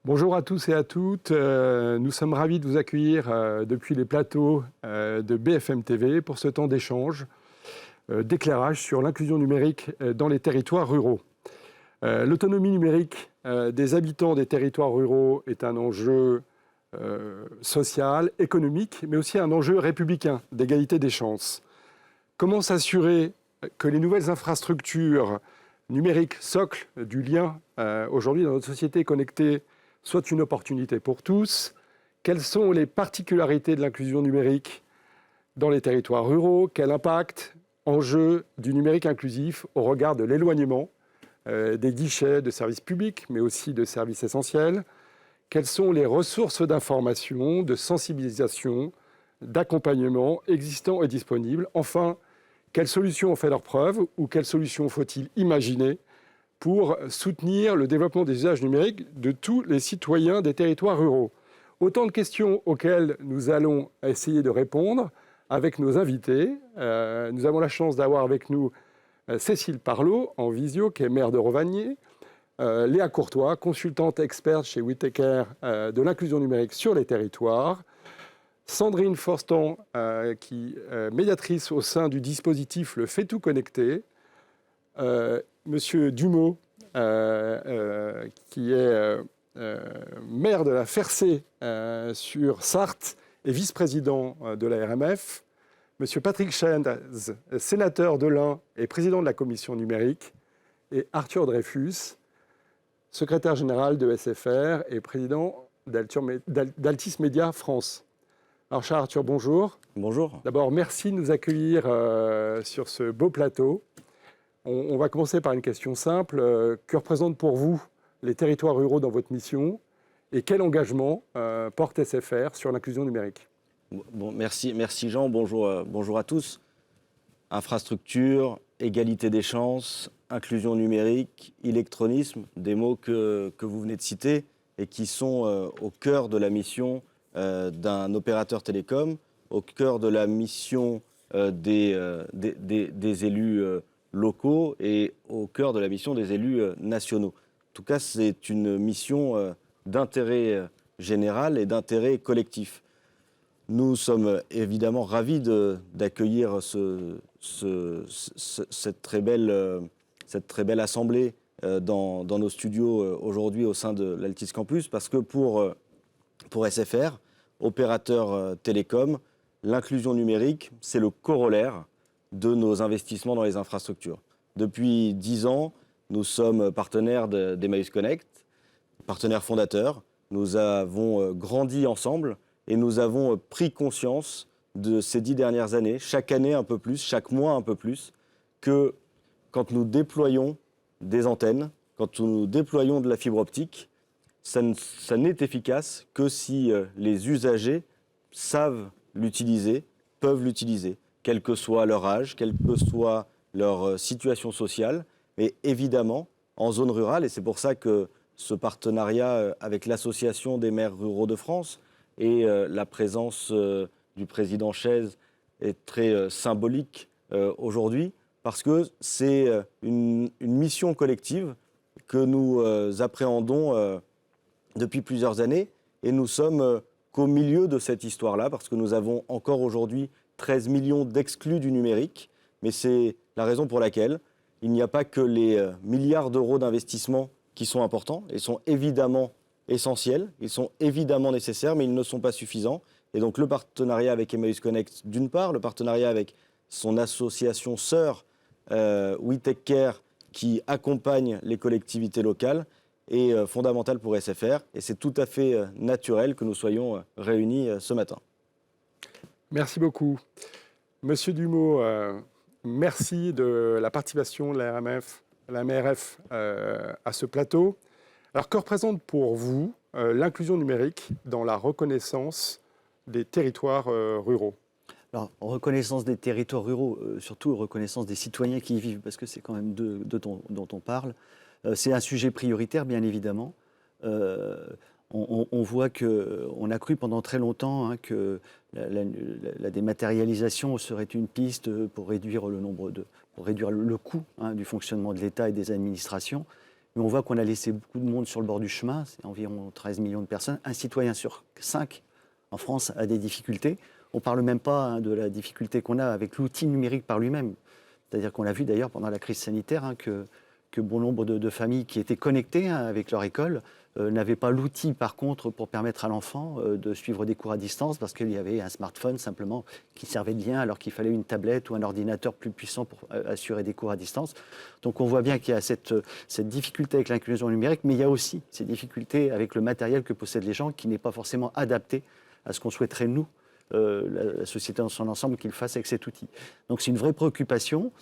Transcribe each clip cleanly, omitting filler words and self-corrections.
Bonjour à tous et à toutes. Nous sommes ravis de vous accueillir depuis les plateaux de BFM TV pour ce temps d'échange, d'éclairage sur l'inclusion numérique dans les territoires ruraux. L'autonomie numérique des habitants des territoires ruraux est un enjeu social, économique, mais aussi un enjeu républicain d'égalité des chances. Comment s'assurer que les nouvelles infrastructures numériques, socle du lien aujourd'hui dans notre société connectée, soit une opportunité pour tous? Quelles sont les particularités de l'inclusion numérique dans les territoires ruraux? Quel impact, enjeu du numérique inclusif au regard de l'éloignement des guichets de services publics, mais aussi de services essentiels? Quelles sont les ressources d'information, de sensibilisation, d'accompagnement existants et disponibles? Enfin, quelles solutions ont fait leurs preuves ou quelles solutions faut-il imaginer pour soutenir le développement des usages numériques de tous les citoyens des territoires ruraux? Autant de questions auxquelles nous allons essayer de répondre avec nos invités. Nous avons la chance d'avoir avec nous Cécile Parlot, en visio, qui est maire de Rovaniemi, Léa Courtois, consultante experte chez Whittaker de l'inclusion numérique sur les territoires, Sandrine Forstan, qui est médiatrice au sein du dispositif Le Fait Tout Connecté, Monsieur Dumot, qui est maire de la Fercé sur Sarthe et vice-président de la RMF, Monsieur Patrick Chaise, sénateur de l'Ain et président de la commission numérique, et Arthur Dreyfus, secrétaire général de SFR et président d'Altis Média France. Alors, cher Arthur, bonjour. Bonjour. D'abord, merci de nous accueillir sur ce beau plateau. On va commencer par une question simple. Que représentent pour vous les territoires ruraux dans votre mission et quel engagement porte SFR sur l'inclusion numérique? Bon, merci Jean, bonjour à tous. Infrastructure, égalité des chances, inclusion numérique, électronisme, des mots que vous venez de citer et qui sont au cœur de la mission d'un opérateur télécom, au cœur de la mission des élus locaux et au cœur de la mission des élus nationaux. En tout cas, c'est une mission d'intérêt général et d'intérêt collectif. Nous sommes évidemment ravis d'accueillir cette très belle assemblée dans nos studios aujourd'hui au sein de l'Altis Campus, parce que pour SFR, opérateur télécom, l'inclusion numérique, c'est le corollaire de nos investissements dans les infrastructures. Depuis 10 ans, nous sommes partenaires d'Emmaüs Connect, partenaires fondateurs. Nous avons grandi ensemble et nous avons pris conscience de ces 10 dernières années, chaque année un peu plus, chaque mois un peu plus, que quand nous déployons des antennes, quand nous déployons de la fibre optique, ça n'est efficace que si les usagers savent l'utiliser, peuvent l'utiliser, quel que soit leur âge, quelle que soit leur situation sociale, mais évidemment en zone rurale, et c'est pour ça que ce partenariat avec l'Association des maires ruraux de France et la présence du président Chaise est très symbolique aujourd'hui, parce que c'est une mission collective que nous appréhendons depuis plusieurs années, et nous sommes qu'au milieu de cette histoire-là, parce que nous avons encore aujourd'hui 13 millions d'exclus du numérique, mais c'est la raison pour laquelle il n'y a pas que les milliards d'euros d'investissement qui sont importants, ils sont évidemment essentiels, ils sont évidemment nécessaires, mais ils ne sont pas suffisants. Et donc le partenariat avec Emmaüs Connect d'une part, le partenariat avec son association sœur Whittaker qui accompagne les collectivités locales est fondamental pour SFR, et c'est tout à fait naturel que nous soyons réunis ce matin. Merci beaucoup. Monsieur Dumot, merci de la participation de la MRF à ce plateau. Alors, que représente pour vous l'inclusion numérique dans la reconnaissance des territoires ruraux? Alors, reconnaissance des territoires ruraux, surtout reconnaissance des citoyens qui y vivent, parce que c'est quand même dont on parle. C'est un sujet prioritaire, bien évidemment. On voit qu'on a cru pendant très longtemps que la dématérialisation serait une piste pour réduire le coût du fonctionnement de l'État et des administrations. Mais on voit qu'on a laissé beaucoup de monde sur le bord du chemin, c'est environ 13 millions de personnes. Un citoyen sur 5 en France a des difficultés. On ne parle même pas de la difficulté qu'on a avec l'outil numérique par lui-même. C'est-à-dire qu'on l'a vu d'ailleurs pendant la crise sanitaire, que bon nombre de familles qui étaient connectées avec leur école n'avaient pas l'outil par contre pour permettre à l'enfant de suivre des cours à distance parce qu'il y avait un smartphone simplement qui servait de lien alors qu'il fallait une tablette ou un ordinateur plus puissant pour assurer des cours à distance. Donc on voit bien qu'il y a cette difficulté avec l'inclusion numérique, mais il y a aussi ces difficultés avec le matériel que possèdent les gens qui n'est pas forcément adapté à ce qu'on souhaiterait nous, la société dans son ensemble, qu'il fasse avec cet outil. Donc c'est une vraie préoccupation.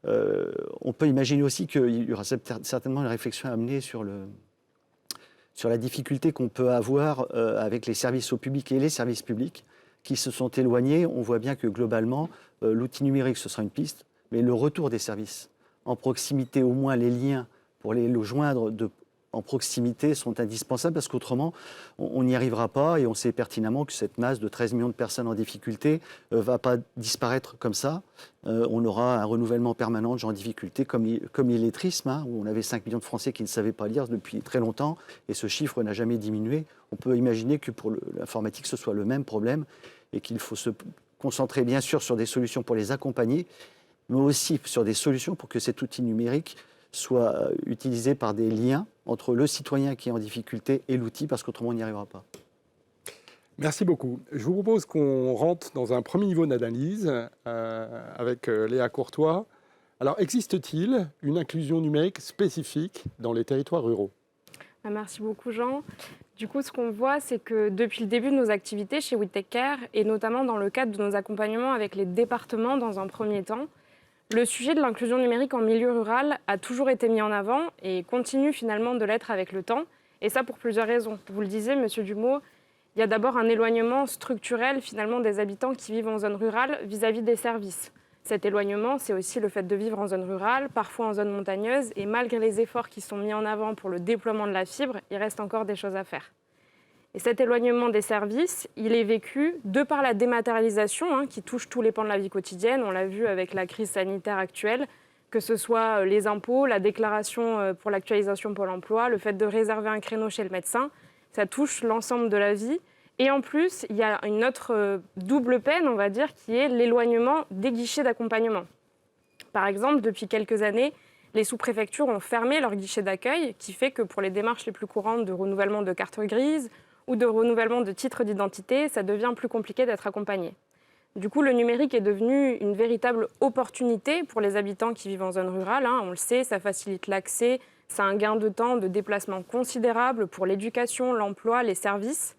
On peut imaginer aussi qu'il y aura certainement une réflexion à mener sur la difficulté qu'on peut avoir avec les services au public et les services publics qui se sont éloignés. On voit bien que globalement, l'outil numérique, ce sera une piste, mais le retour des services en proximité, au moins les liens pour les joindre en proximité sont indispensables parce qu'autrement, on n'y arrivera pas et on sait pertinemment que cette masse de 13 millions de personnes en difficulté ne va pas disparaître comme ça. On aura un renouvellement permanent de gens en difficulté comme l'illettrisme, où on avait 5 millions de Français qui ne savaient pas lire depuis très longtemps et ce chiffre n'a jamais diminué. On peut imaginer que pour l'informatique, ce soit le même problème et qu'il faut se concentrer bien sûr sur des solutions pour les accompagner, mais aussi sur des solutions pour que cet outil numérique soit utilisé par des liens entre le citoyen qui est en difficulté et l'outil, parce qu'autrement on n'y arrivera pas. Merci beaucoup. Je vous propose qu'on rentre dans un premier niveau d'analyse avec Léa Courtois. Alors, existe-t-il une inclusion numérique spécifique dans les territoires ruraux ? Merci beaucoup Jean. Du coup, ce qu'on voit, c'est que depuis le début de nos activités chez We Take Care, et notamment dans le cadre de nos accompagnements avec les départements dans un premier temps, le sujet de l'inclusion numérique en milieu rural a toujours été mis en avant et continue finalement de l'être avec le temps. Et ça pour plusieurs raisons. Vous le disiez, Monsieur Dumeau, il y a d'abord un éloignement structurel finalement des habitants qui vivent en zone rurale vis-à-vis des services. Cet éloignement, c'est aussi le fait de vivre en zone rurale, parfois en zone montagneuse, et malgré les efforts qui sont mis en avant pour le déploiement de la fibre, il reste encore des choses à faire. Et cet éloignement des services, il est vécu de par la dématérialisation qui touche tous les pans de la vie quotidienne. On l'a vu avec la crise sanitaire actuelle, que ce soit les impôts, la déclaration pour l'actualisation Pôle emploi, le fait de réserver un créneau chez le médecin, ça touche l'ensemble de la vie. Et en plus, il y a une autre double peine, on va dire, qui est l'éloignement des guichets d'accompagnement. Par exemple, depuis quelques années, les sous-préfectures ont fermé leurs guichets d'accueil, qui fait que pour les démarches les plus courantes de renouvellement de carte grise ou de renouvellement de titre d'identité, ça devient plus compliqué d'être accompagné. Du coup, le numérique est devenu une véritable opportunité pour les habitants qui vivent en zone rurale. On le sait, ça facilite l'accès, c'est un gain de temps, de déplacement considérable pour l'éducation, l'emploi, les services.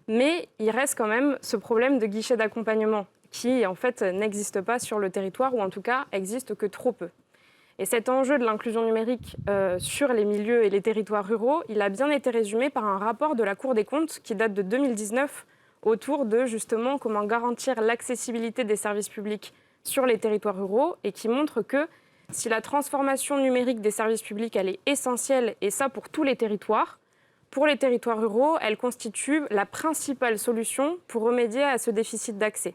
Mais il reste quand même ce problème de guichet d'accompagnement qui, en fait, n'existe pas sur le territoire ou en tout cas existe que trop peu. Et cet enjeu de l'inclusion numérique sur les milieux et les territoires ruraux, il a bien été résumé par un rapport de la Cour des comptes qui date de 2019 autour de justement comment garantir l'accessibilité des services publics sur les territoires ruraux et qui montre que si la transformation numérique des services publics elle est essentielle, et ça pour tous les territoires, pour les territoires ruraux, elle constitue la principale solution pour remédier à ce déficit d'accès.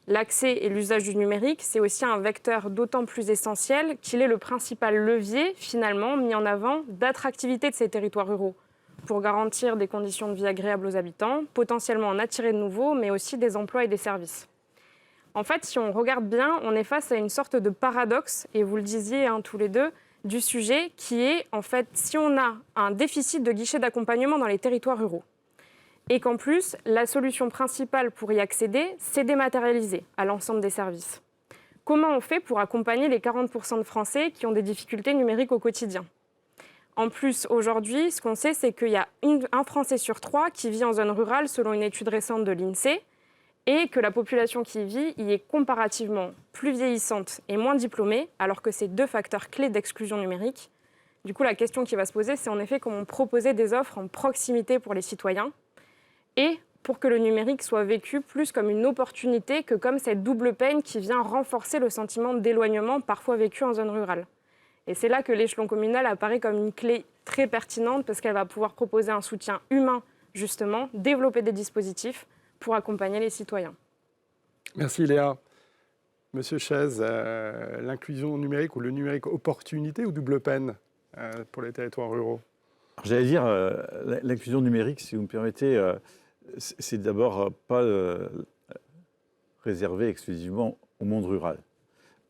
L'accès et l'usage du numérique, c'est aussi un vecteur d'autant plus essentiel qu'il est le principal levier, finalement, mis en avant d'attractivité de ces territoires ruraux pour garantir des conditions de vie agréables aux habitants, potentiellement en attirer de nouveaux, mais aussi des emplois et des services. En fait, si on regarde bien, on est face à une sorte de paradoxe, et vous le disiez tous les deux, du sujet qui est, en fait, si on a un déficit de guichets d'accompagnement dans les territoires ruraux, et qu'en plus, la solution principale pour y accéder, c'est dématérialiser à l'ensemble des services. Comment on fait pour accompagner les 40% de Français qui ont des difficultés numériques au quotidien ? En plus, aujourd'hui, ce qu'on sait, c'est qu'il y a un Français sur 3 qui vit en zone rurale, selon une étude récente de l'INSEE, et que la population qui y vit y est comparativement plus vieillissante et moins diplômée, alors que c'est 2 facteurs clés d'exclusion numérique. Du coup, la question qui va se poser, c'est en effet comment proposer des offres en proximité pour les citoyens, et pour que le numérique soit vécu plus comme une opportunité que comme cette double peine qui vient renforcer le sentiment d'éloignement parfois vécu en zone rurale. Et c'est là que l'échelon communal apparaît comme une clé très pertinente parce qu'elle va pouvoir proposer un soutien humain, justement, développer des dispositifs pour accompagner les citoyens. Merci Léa. Monsieur Chaise, l'inclusion numérique ou le numérique opportunité ou double peine pour les territoires ruraux? J'allais dire, l'inclusion numérique, si vous me permettez, c'est d'abord pas réservé exclusivement au monde rural.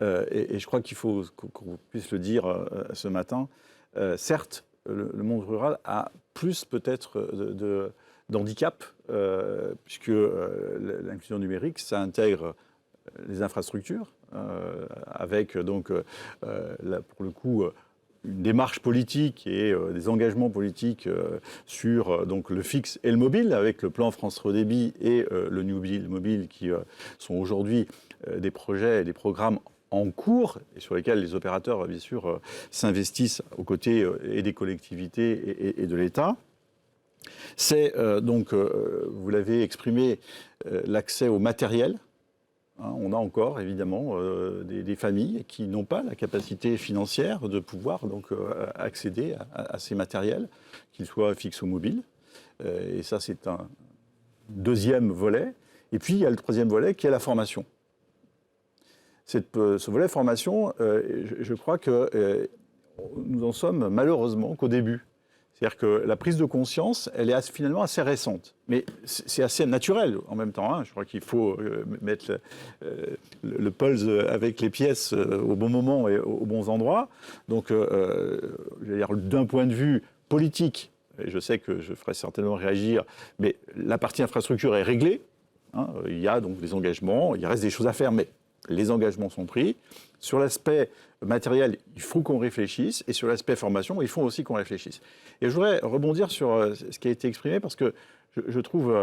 Et je crois qu'il faut qu'on puisse le dire ce matin. Certes, le monde rural a plus peut-être d'handicap, puisque l'inclusion numérique, ça intègre les infrastructures, avec donc, là, pour le coup, une démarche politique et des engagements politiques sur donc, le fixe et le mobile, avec le plan France Très Haut Débit et le New Deal mobile, qui sont aujourd'hui des projets et des programmes en cours et sur lesquels les opérateurs, bien sûr, s'investissent aux côtés et des collectivités et de l'État. C'est donc, vous l'avez exprimé, l'accès au matériel. On a encore, évidemment, des familles qui n'ont pas la capacité financière de pouvoir donc, accéder à ces matériels, qu'ils soient fixes ou mobiles. Et ça, c'est un deuxième volet. Et puis, il y a le troisième volet qui est la formation. Ce volet formation, je crois que nous en sommes malheureusement qu'au début. C'est-à-dire que la prise de conscience, elle est finalement assez récente. Mais c'est assez naturel en même temps. Hein. Je crois qu'il faut mettre le pulse avec les pièces au bon moment et aux bons endroits. Donc, je veux dire, d'un point de vue politique, et je sais que je ferai certainement réagir, mais la partie infrastructure est réglée. Hein. Il y a donc des engagements, il reste des choses à faire, mais les engagements sont pris. Sur l'aspect matériel, il faut qu'on réfléchisse. Et sur l'aspect formation, il faut aussi qu'on réfléchisse. Et je voudrais rebondir sur ce qui a été exprimé parce que je trouve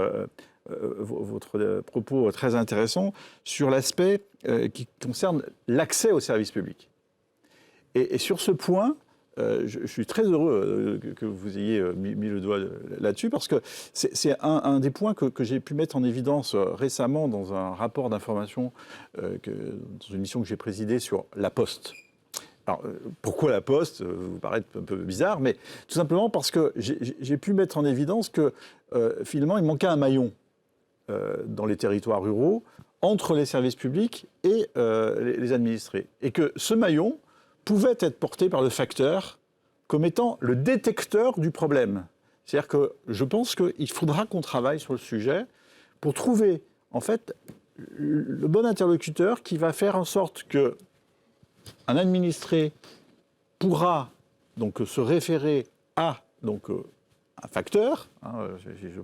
votre propos très intéressant sur l'aspect qui concerne l'accès aux services publics. Et sur ce point, je suis très heureux que vous ayez mis le doigt là-dessus parce que c'est un des points que j'ai pu mettre en évidence récemment dans un rapport d'information, dans une mission que j'ai présidée sur la Poste. Alors, pourquoi la Poste? Vous paraît un peu bizarre, mais tout simplement parce que j'ai pu mettre en évidence que finalement, il manquait un maillon dans les territoires ruraux entre les services publics et les administrés. Et que ce maillon pouvait être porté par le facteur comme étant le détecteur du problème. C'est-à-dire que je pense qu'il faudra qu'on travaille sur le sujet pour trouver, en fait, le bon interlocuteur qui va faire en sorte que un administré pourra donc se référer à donc, un facteur, hein, je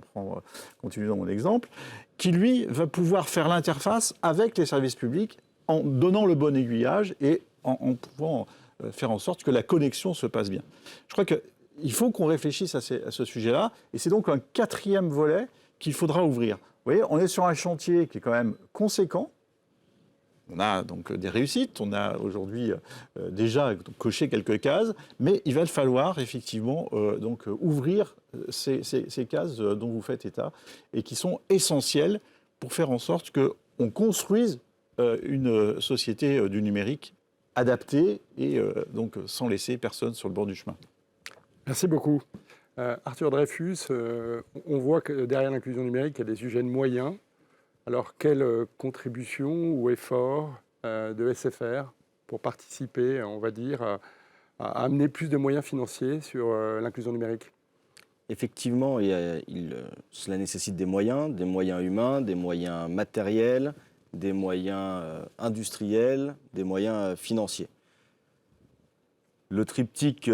continue dans mon exemple, qui lui va pouvoir faire l'interface avec les services publics en donnant le bon aiguillage et en pouvant faire en sorte que la connexion se passe bien. Je crois qu'il faut qu'on réfléchisse à ce sujet-là, et c'est donc un quatrième volet qu'il faudra ouvrir. Vous voyez, on est sur un chantier qui est quand même conséquent. On a donc des réussites, on a aujourd'hui déjà coché quelques cases, mais il va falloir effectivement donc ouvrir ces cases dont vous faites état et qui sont essentielles pour faire en sorte qu'on construise une société du numérique adaptée et donc sans laisser personne sur le bord du chemin. Merci beaucoup. Arthur Dreyfus, on voit que derrière l'inclusion numérique, il y a des sujets de moyens. Alors, quelle contribution ou effort de SFR pour participer, on va dire, à amener plus de moyens financiers sur l'inclusion numérique? Effectivement, cela nécessite des moyens humains, des moyens matériels, des moyens industriels, des moyens financiers. Le triptyque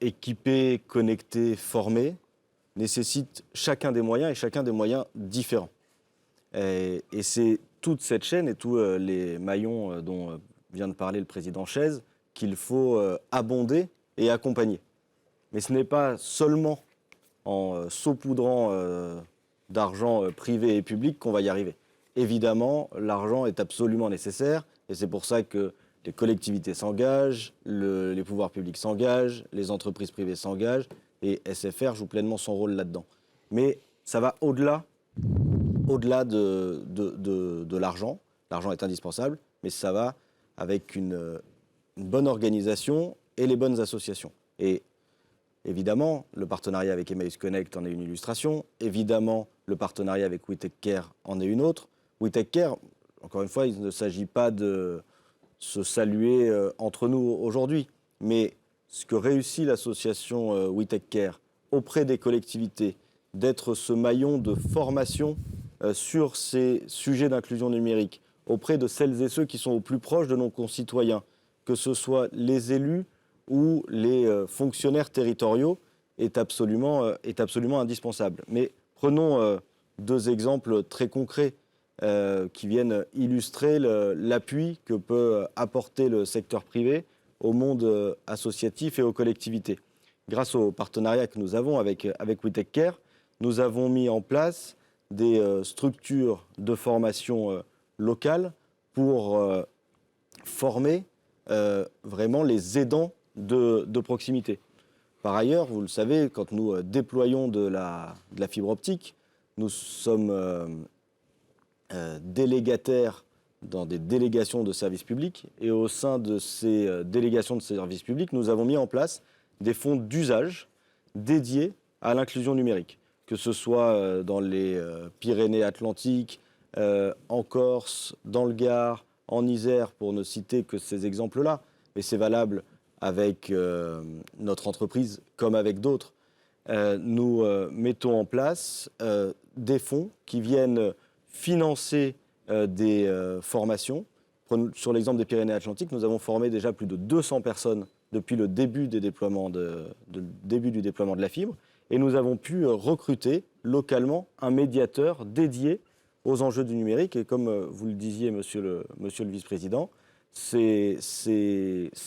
équipé, connecté, formé nécessite chacun des moyens et chacun des moyens différents. Et c'est toute cette chaîne et tous les maillons dont vient de parler le président Chaise qu'il faut abonder et accompagner. Mais ce n'est pas seulement en saupoudrant d'argent privé et public qu'on va y arriver. Évidemment, l'argent est absolument nécessaire et c'est pour ça que les collectivités s'engagent, les pouvoirs publics s'engagent, les entreprises privées s'engagent et SFR joue pleinement son rôle là-dedans. Mais ça va au-delà au-delà de l'argent. L'argent est indispensable, mais ça va avec une bonne organisation et les bonnes associations. Et évidemment, le partenariat avec Emmaüs Connect en est une illustration. Évidemment, le partenariat avec We Take Care en est une autre. We Take Care, encore une fois, il ne s'agit pas de se saluer entre nous aujourd'hui, mais ce que réussit l'association We Take Care auprès des collectivités, d'être ce maillon de formation sur ces sujets d'inclusion numérique, auprès de celles et ceux qui sont au plus proches de nos concitoyens, que ce soit les élus ou les fonctionnaires territoriaux, est absolument indispensable. Mais prenons 2 exemples très concrets qui viennent illustrer l'appui que peut apporter le secteur privé au monde associatif et aux collectivités. Grâce au partenariat que nous avons avec We Take Care, nous avons mis en place des structures de formation locales pour former vraiment les aidants de proximité. Par ailleurs, vous le savez, quand nous déployons de la fibre optique, nous sommes délégataires dans des délégations de services publics. Et au sein de ces délégations de services publics, nous avons mis en place des fonds d'usage dédiés à l'inclusion numérique, que ce soit dans les Pyrénées-Atlantiques, en Corse, dans le Gard, en Isère, pour ne citer que ces exemples-là. Mais c'est valable avec notre entreprise comme avec d'autres. Nous mettons en place des fonds qui viennent financer des formations. Sur l'exemple des Pyrénées-Atlantiques, nous avons formé déjà plus de 200 personnes depuis le début du déploiement de la fibre. Et nous avons pu recruter localement un médiateur dédié aux enjeux du numérique. Et comme vous le disiez, monsieur le vice-président, ces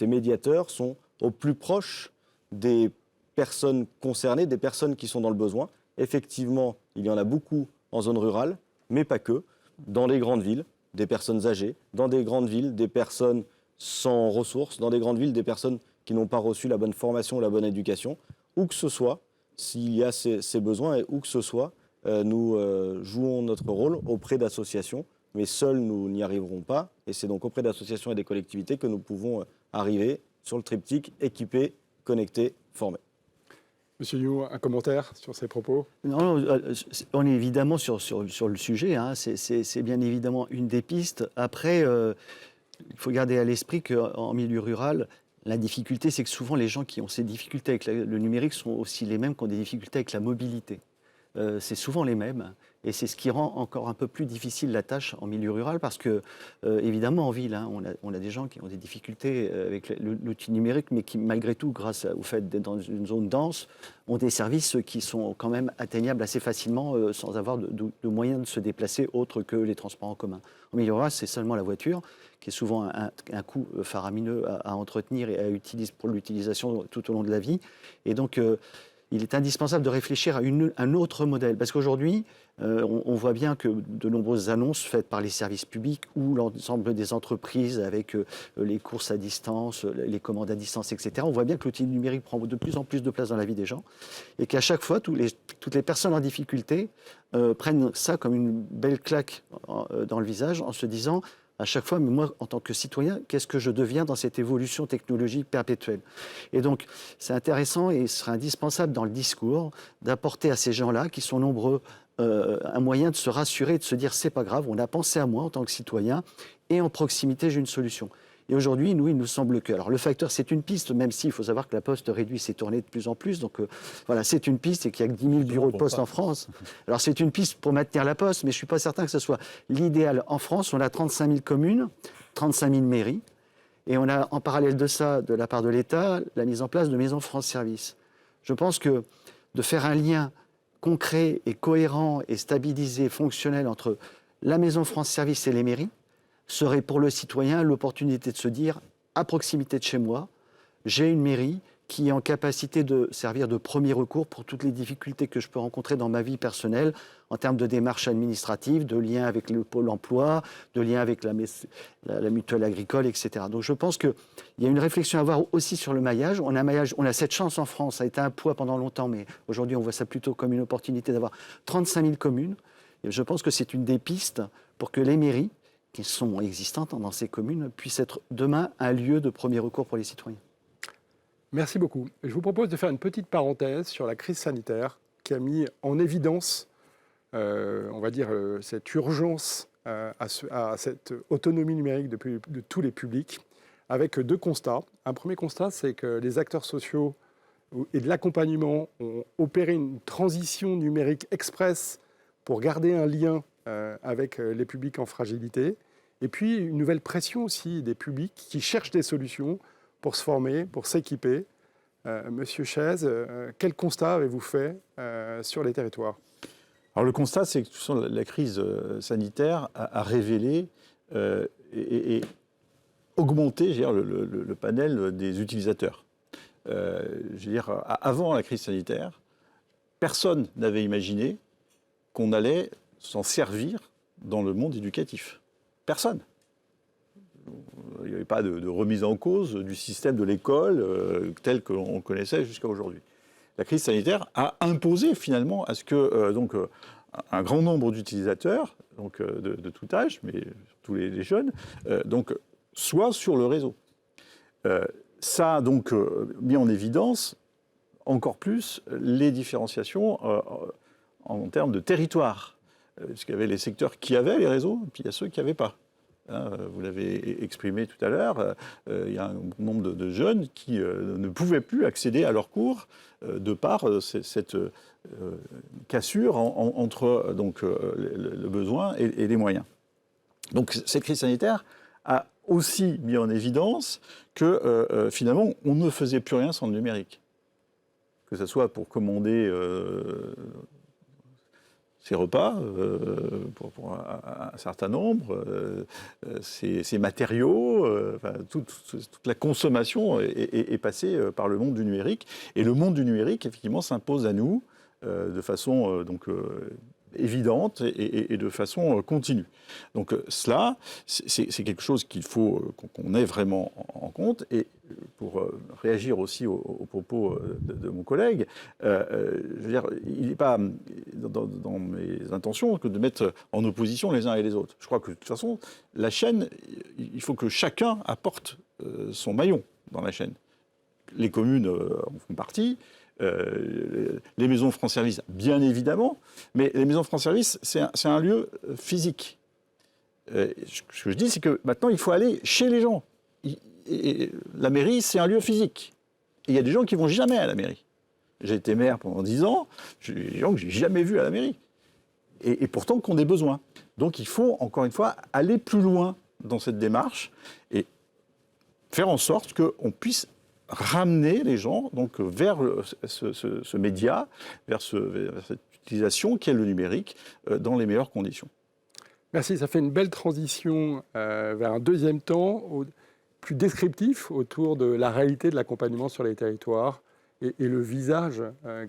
médiateurs sont au plus proche des personnes concernées, des personnes qui sont dans le besoin. Effectivement, il y en a beaucoup en zone rurale, mais pas que. Dans les grandes villes, des personnes âgées. Dans des grandes villes, des personnes sans ressources. Dans des grandes villes, des personnes qui n'ont pas reçu la bonne formation ou la bonne éducation. Où que ce soit, s'il y a ces besoins, et où que ce soit, nous jouons notre rôle auprès d'associations. Mais seuls, nous n'y arriverons pas. Et c'est donc auprès d'associations et des collectivités que nous pouvons arriver sur le triptyque équipé, connecté, formé. Monsieur You, un commentaire sur ces propos ? Non, on est évidemment sur le sujet. Hein. C'est bien évidemment une des pistes. Après, il faut garder à l'esprit qu'en milieu rural, la difficulté, c'est que souvent les gens qui ont ces difficultés avec le numérique sont aussi les mêmes qui ont des difficultés avec la mobilité. C'est souvent les mêmes. Et c'est ce qui rend encore un peu plus difficile la tâche en milieu rural parce que, évidemment, en ville, hein, on a des gens qui ont des difficultés avec l'outil numérique, mais qui, malgré tout, grâce au fait d'être dans une zone dense, ont des services qui sont quand même atteignables assez facilement sans avoir de moyens de se déplacer autres que les transports en commun. En milieu rural, c'est seulement la voiture, qui est souvent un coût faramineux à entretenir et à utiliser pour l'utilisation tout au long de la vie. Et donc, il est indispensable de réfléchir à un autre modèle. Parce qu'aujourd'hui, on voit bien que de nombreuses annonces faites par les services publics ou l'ensemble des entreprises avec les courses à distance, les commandes à distance, etc., on voit bien que l'outil numérique prend de plus en plus de place dans la vie des gens et qu'à chaque fois, toutes les personnes en difficulté prennent ça comme une belle claque dans le visage en se disant à chaque fois, mais moi, en tant que citoyen, qu'est-ce que je deviens dans cette évolution technologique perpétuelle ? Et donc, c'est intéressant et ce serait indispensable dans le discours d'apporter à ces gens-là, qui sont nombreux, un moyen de se rassurer, de se dire, c'est pas grave, on a pensé à moi en tant que citoyen, et en proximité, j'ai une solution. Et aujourd'hui, il nous semble que... Alors, le facteur, c'est une piste, même s'il faut savoir que la Poste réduit ses tournées de plus en plus. Donc, voilà, c'est une piste et qu'il n'y a que 10 000 bureaux de poste en France. Alors, c'est une piste pour maintenir la Poste, mais je ne suis pas certain que ce soit l'idéal. En France, on a 35 000 communes, 35 000 mairies. Et on a, en parallèle de ça, de la part de l'État, la mise en place de maisons France Service. Je pense que de faire un lien concret et cohérent et stabilisé, fonctionnel entre la maison France Service et les mairies, serait pour le citoyen l'opportunité de se dire, à proximité de chez moi, j'ai une mairie qui est en capacité de servir de premier recours pour toutes les difficultés que je peux rencontrer dans ma vie personnelle, en termes de démarches administratives, de lien avec le pôle emploi, de lien avec la mutuelle agricole, etc. Donc je pense qu'il y a une réflexion à avoir aussi sur le maillage. On a cette chance en France, ça a été un poids pendant longtemps, mais aujourd'hui on voit ça plutôt comme une opportunité d'avoir 35 000 communes, Et je pense que c'est une des pistes pour que les mairies, qui sont existantes dans ces communes, puissent être demain un lieu de premier recours pour les citoyens. Merci beaucoup. Je vous propose de faire une petite parenthèse sur la crise sanitaire qui a mis en évidence, on va dire, cette urgence à cette autonomie numérique de tous les publics, avec 2 constats. Un premier constat, c'est que les acteurs sociaux et de l'accompagnement ont opéré une transition numérique express pour garder un lien avec les publics en fragilité. Et puis, une nouvelle pression aussi des publics qui cherchent des solutions pour se former, pour s'équiper. Monsieur Chaise, quel constat avez-vous fait sur les territoires ? Alors le constat, c'est que la crise sanitaire a révélé et augmenté, je veux dire, le panel des utilisateurs. Je veux dire, avant la crise sanitaire, personne n'avait imaginé qu'on allait s'en servir dans le monde éducatif. Personne. Il n'y avait pas de remise en cause du système de l'école tel que l'on connaissait jusqu'à aujourd'hui. La crise sanitaire a imposé finalement à ce que un grand nombre d'utilisateurs, de tout âge, mais tous les jeunes, soient sur le réseau. Ça a donc mis en évidence encore plus les différenciations en termes de territoire. Parce qu'il y avait les secteurs qui avaient les réseaux, et puis il y a ceux qui n'avaient pas. Vous l'avez exprimé tout à l'heure, il y a un nombre de jeunes qui ne pouvaient plus accéder à leurs cours de par cette cassure entre le besoin et les moyens. Donc cette crise sanitaire a aussi mis en évidence que finalement on ne faisait plus rien sans le numérique. Que ce soit pour commander ses repas pour un certain nombre, ses matériaux, toute la consommation est passée par le monde du numérique. Et le monde du numérique, effectivement, s'impose à nous de façon évidente et de façon continue. Donc cela, c'est quelque chose qu'il faut qu'on ait vraiment en compte. Et pour réagir aussi aux propos de mon collègue, je veux dire, il n'est pas dans mes intentions que de mettre en opposition les uns et les autres. Je crois que de toute façon, la chaîne, il faut que chacun apporte son maillon dans la chaîne. Les communes en font partie. Les maisons France Service, bien évidemment, mais les maisons France Service, c'est un lieu physique. Ce que je dis, c'est que maintenant, il faut aller chez les gens. Et la mairie, c'est un lieu physique. Et il y a des gens qui ne vont jamais à la mairie. J'ai été maire pendant 10 ans, j'ai des gens que je n'ai jamais vus à la mairie. Et pourtant, qu'on ait besoin. Donc, il faut, encore une fois, aller plus loin dans cette démarche et faire en sorte qu'on puisse ramener les gens vers ce média, vers cette utilisation qu'est le numérique dans les meilleures conditions. Merci, ça fait une belle transition vers un deuxième temps plus descriptif autour de la réalité de l'accompagnement sur les territoires et le visage,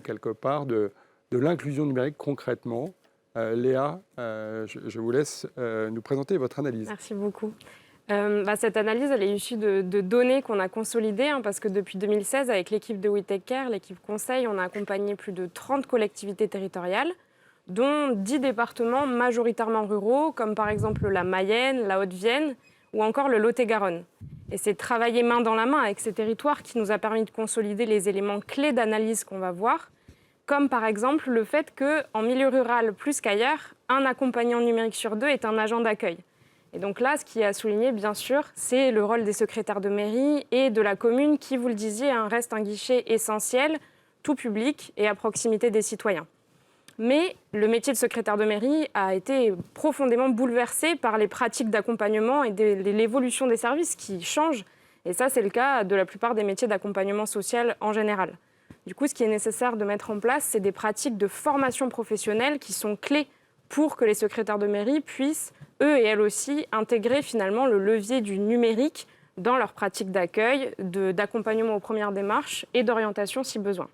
quelque part, de l'inclusion numérique concrètement. Léa, je vous laisse nous présenter votre analyse. Merci beaucoup. Cette analyse, elle est issue de données qu'on a consolidées, parce que depuis 2016, avec l'équipe de We Take Care, l'équipe conseil, on a accompagné plus de 30 collectivités territoriales, dont 10 départements majoritairement ruraux, comme par exemple la Mayenne, la Haute-Vienne ou encore le Lot-et-Garonne. Et c'est travailler main dans la main avec ces territoires qui nous a permis de consolider les éléments clés d'analyse qu'on va voir, comme par exemple le fait qu'en milieu rural, plus qu'ailleurs, un accompagnant numérique sur 2 est un agent d'accueil. Et donc là, ce qui est à souligner, bien sûr, c'est le rôle des secrétaires de mairie et de la commune qui, vous le disiez, reste un guichet essentiel, tout public et à proximité des citoyens. Mais le métier de secrétaire de mairie a été profondément bouleversé par les pratiques d'accompagnement et l'évolution des services qui changent. Et ça, c'est le cas de la plupart des métiers d'accompagnement social en général. Du coup, ce qui est nécessaire de mettre en place, c'est des pratiques de formation professionnelle qui sont clés pour que les secrétaires de mairie puissent, eux et elles aussi, intégrer finalement le levier du numérique dans leurs pratiques d'accueil, d'accompagnement aux premières démarches et d'orientation si besoin.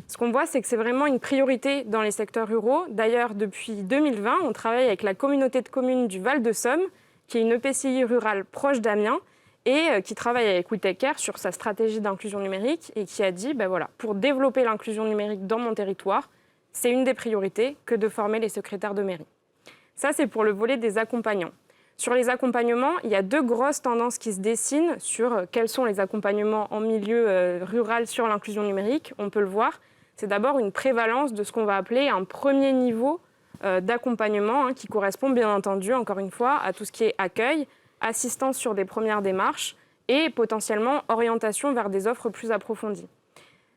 Ce qu'on voit, c'est que c'est vraiment une priorité dans les secteurs ruraux. D'ailleurs, depuis 2020, on travaille avec la communauté de communes du Val-de-Somme, qui est une EPCI rurale proche d'Amiens, et qui travaille avec We Take Care sur sa stratégie d'inclusion numérique, et qui a dit, pour développer l'inclusion numérique dans mon territoire, c'est une des priorités que de former les secrétaires de mairie. Ça, c'est pour le volet des accompagnants. Sur les accompagnements, il y a 2 grosses tendances qui se dessinent sur quels sont les accompagnements en milieu rural sur l'inclusion numérique. On peut le voir, c'est d'abord une prévalence de ce qu'on va appeler un premier niveau d'accompagnement qui correspond bien entendu, encore une fois, à tout ce qui est accueil, assistance sur des premières démarches et potentiellement orientation vers des offres plus approfondies.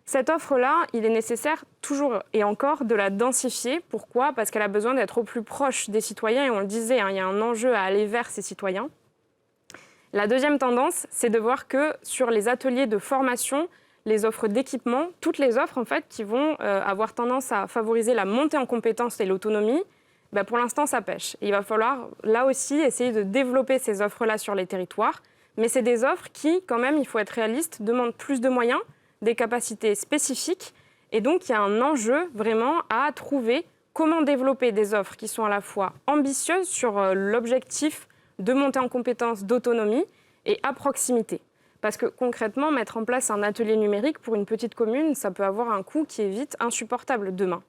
Cette offre-là, il est nécessaire toujours et encore de la densifier. Pourquoi ? Parce qu'elle a besoin d'être au plus proche des citoyens et on le disait, il y a un enjeu à aller vers ces citoyens. La deuxième tendance, c'est de voir que sur les ateliers de formation, les offres d'équipement, toutes les offres en fait qui vont avoir tendance à favoriser la montée en compétences et l'autonomie, pour l'instant ça pêche. Et il va falloir là aussi essayer de développer ces offres-là sur les territoires. Mais c'est des offres qui, quand même, il faut être réaliste, demandent plus de moyens, des capacités spécifiques. Et donc, il y a un enjeu vraiment à trouver comment développer des offres qui sont à la fois ambitieuses sur l'objectif de monter en compétences, d'autonomie et à proximité. Parce que concrètement, mettre en place un atelier numérique pour une petite commune, ça peut avoir un coût qui est vite insupportable demain.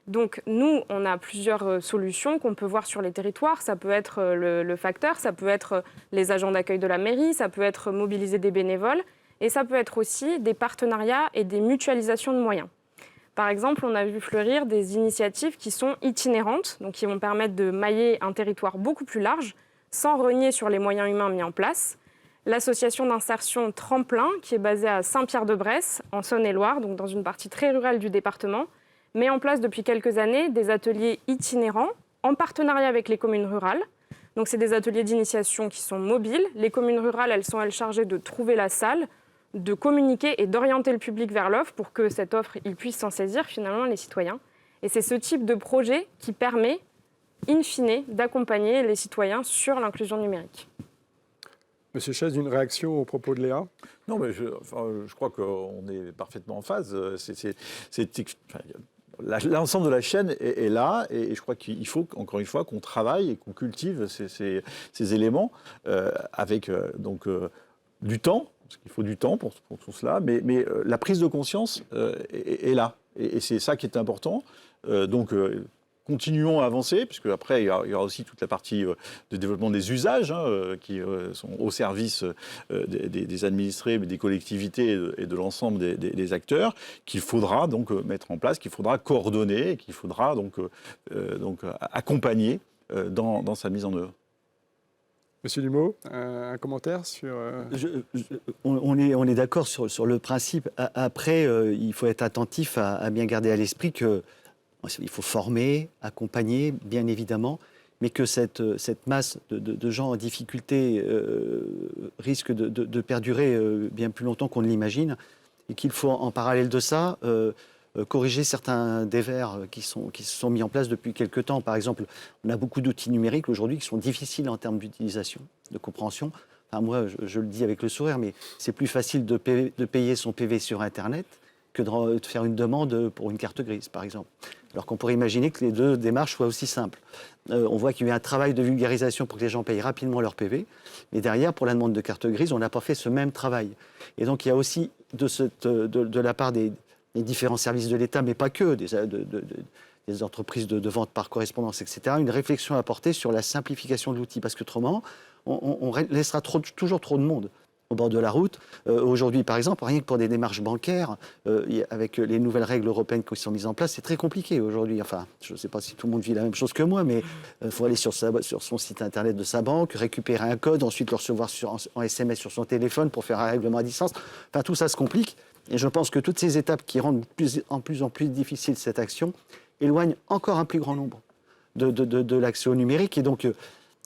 Donc nous, on a plusieurs solutions qu'on peut voir sur les territoires. Ça peut être le facteur, ça peut être les agents d'accueil de la mairie, ça peut être mobiliser des bénévoles. Et ça peut être aussi des partenariats et des mutualisations de moyens. Par exemple, on a vu fleurir des initiatives qui sont itinérantes, donc qui vont permettre de mailler un territoire beaucoup plus large, sans renier sur les moyens humains mis en place. L'association d'insertion Tremplin, qui est basée à Saint-Pierre-de-Bresse, en Saône-et-Loire, donc dans une partie très rurale du département, met en place depuis quelques années des ateliers itinérants en partenariat avec les communes rurales. Donc c'est des ateliers d'initiation qui sont mobiles. Les communes rurales, elles sont chargées de trouver la salle, de communiquer et d'orienter le public vers l'offre pour que cette offre, ils puissent s'en saisir finalement les citoyens. Et c'est ce type de projet qui permet, in fine, d'accompagner les citoyens sur l'inclusion numérique. Monsieur Chaise, une réaction au propos de Léa ? Non, mais je crois qu'on est parfaitement en phase. L'ensemble de la chaîne est là et je crois qu'il faut, encore une fois, qu'on travaille et qu'on cultive ces éléments avec du temps. Parce qu'il faut du temps pour tout cela, mais la prise de conscience est là. Et c'est ça qui est important. Continuons à avancer, puisque après, il y aura aussi toute la partie de développement des usages qui sont au service des administrés, des collectivités et de l'ensemble des acteurs, qu'il faudra donc mettre en place, qu'il faudra coordonner, et qu'il faudra donc accompagner dans sa mise en œuvre. Monsieur Dumont, un commentaire sur... On est d'accord sur le principe. Après, il faut être attentif à bien garder à l'esprit qu'il faut former, accompagner, bien évidemment, mais que cette masse de gens en difficulté risque de perdurer bien plus longtemps qu'on ne l'imagine, et qu'il faut, en parallèle de ça, corriger certains dévers qui se sont mis en place depuis quelques temps. Par exemple, on a beaucoup d'outils numériques aujourd'hui qui sont difficiles en termes d'utilisation, de compréhension. Enfin, moi, je le dis avec le sourire, mais c'est plus facile de payer son PV sur Internet que de faire une demande pour une carte grise, par exemple. Alors qu'on pourrait imaginer que les deux démarches soient aussi simples. On voit qu'il y a eu un travail de vulgarisation pour que les gens payent rapidement leur PV, mais derrière, pour la demande de carte grise, on n'a pas fait ce même travail. Et donc, il y a aussi, de la part des différents services de l'État, mais pas que, des entreprises de vente par correspondance, etc., une réflexion à porter sur la simplification de l'outil, parce qu'autrement, on laissera toujours trop de monde au bord de la route. Aujourd'hui, par exemple, rien que pour des démarches bancaires, avec les nouvelles règles européennes qui sont mises en place, c'est très compliqué aujourd'hui. Enfin, je ne sais pas si tout le monde vit la même chose que moi, mais il faut aller sur son site internet de sa banque, récupérer un code, ensuite le recevoir en SMS sur son téléphone pour faire un règlement à distance. Enfin, tout ça se complique. Et je pense que toutes ces étapes qui rendent de plus en plus difficile cette action éloignent encore un plus grand nombre de l'accès au numérique. Et donc,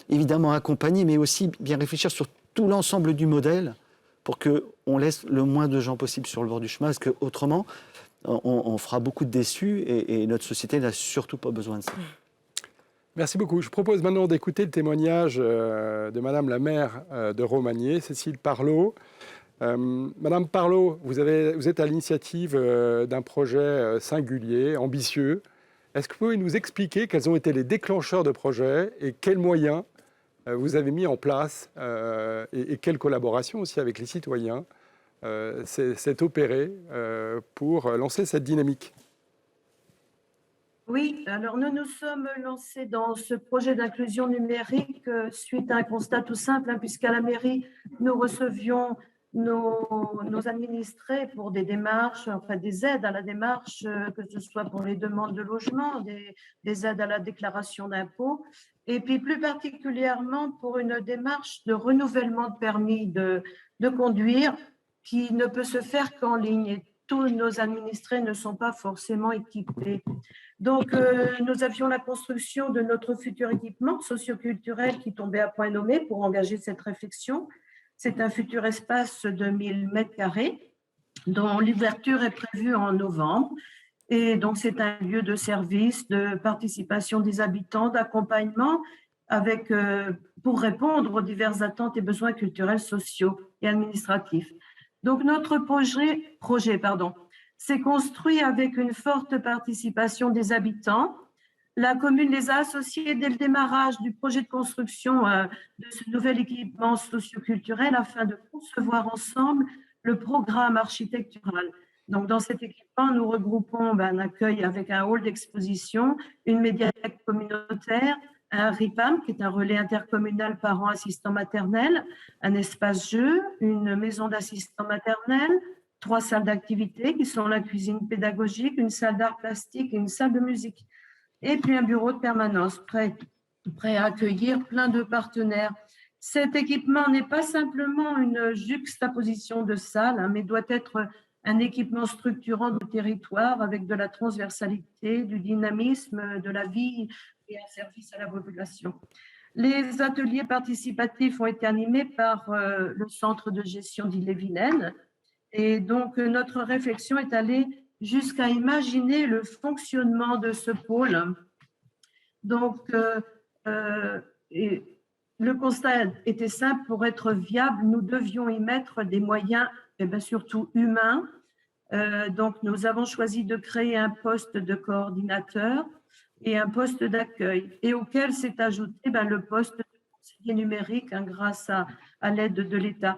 évidemment, accompagner, mais aussi bien réfléchir sur tout l'ensemble du modèle pour qu'on laisse le moins de gens possible sur le bord du chemin, parce qu'autrement, on fera beaucoup de déçus et notre société n'a surtout pas besoin de ça. Merci beaucoup. Je propose maintenant d'écouter le témoignage de Madame la maire de Romagné, Cécile Parlot. Madame Parlot, vous êtes à l'initiative d'un projet singulier, ambitieux. Est-ce que vous pouvez nous expliquer quels ont été les déclencheurs de projet et quels moyens vous avez mis en place et quelle collaboration aussi avec les citoyens s'est opérée pour lancer cette dynamique ? Oui, alors nous nous sommes lancés dans ce projet d'inclusion numérique suite à un constat tout simple, hein, puisqu'à la mairie, nous recevions nos administrés pour des démarches, enfin des aides à la démarche, que ce soit pour les demandes de logement, des aides à la déclaration d'impôts, et puis plus particulièrement pour une démarche de renouvellement de permis de conduire qui ne peut se faire qu'en ligne. Et tous nos administrés ne sont pas forcément équipés. Donc, nous avions la construction de notre futur équipement socioculturel qui tombait à point nommé pour engager cette réflexion. C'est un futur espace de 1000 mètres carrés dont l'ouverture est prévue en novembre. Et donc, c'est un lieu de service, de participation des habitants, d'accompagnement avec, pour répondre aux diverses attentes et besoins culturels, sociaux et administratifs. Donc, notre projet s'est construit avec une forte participation des habitants. La commune les a associés dès le démarrage du projet de construction de ce nouvel équipement socioculturel afin de concevoir ensemble le programme architectural. Donc, dans cet équipement, nous regroupons un accueil avec un hall d'exposition, une médiathèque communautaire, un RIPAM, qui est un relais intercommunal parents assistants maternels, un espace jeu, une maison d'assistants maternels, 3 salles d'activité qui sont la cuisine pédagogique, une salle d'art plastique et une salle de musique. Et puis un bureau de permanence prêt à accueillir plein de partenaires. Cet équipement n'est pas simplement une juxtaposition de salles, mais doit être un équipement structurant du territoire avec de la transversalité, du dynamisme, de la vie et un service à la population. Les ateliers participatifs ont été animés par le centre de gestion d'Ille-et-Vilaine. Et donc, notre réflexion est allée jusqu'à imaginer le fonctionnement de ce pôle. Donc, le constat était simple, pour être viable, nous devions y mettre des moyens, et bien surtout humains. Donc, nous avons choisi de créer un poste de coordinateur et un poste d'accueil, et auquel s'est ajouté le poste de conseiller numérique grâce à l'aide de l'État.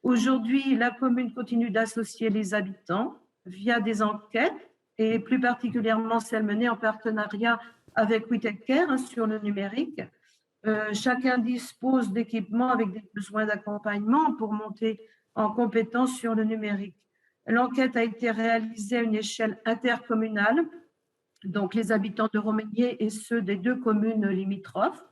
Aujourd'hui, la commune continue d'associer les habitants via des enquêtes, et plus particulièrement celles menées en partenariat avec Whittaker sur le numérique. Chacun dispose d'équipements avec des besoins d'accompagnement pour monter en compétence sur le numérique. L'enquête a été réalisée à une échelle intercommunale, donc les habitants de Romagné et ceux des 2 communes limitrophes.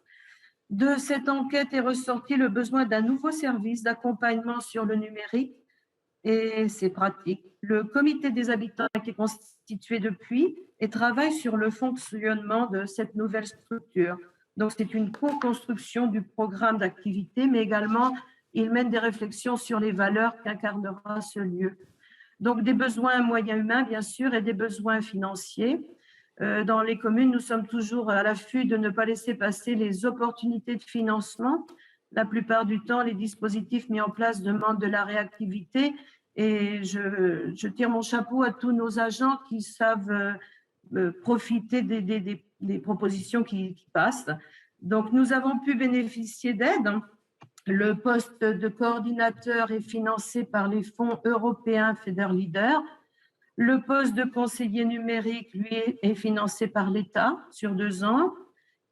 De cette enquête est ressorti le besoin d'un nouveau service d'accompagnement sur le numérique, et c'est pratique. Le comité des habitants a été constitué depuis et travaille sur le fonctionnement de cette nouvelle structure. Donc, c'est une co-construction du programme d'activité, mais également, il mène des réflexions sur les valeurs qu'incarnera ce lieu. Donc, des besoins moyens humains, bien sûr, et des besoins financiers. Dans les communes, nous sommes toujours à l'affût de ne pas laisser passer les opportunités de financement. La plupart du temps, les dispositifs mis en place demandent de la réactivité, et je tire mon chapeau à tous nos agents qui savent profiter des propositions qui passent. Donc, nous avons pu bénéficier d'aide. Le poste de coordinateur est financé par les fonds européens FEDER-Leader. Le poste de conseiller numérique, lui, est financé par l'État sur 2 ans.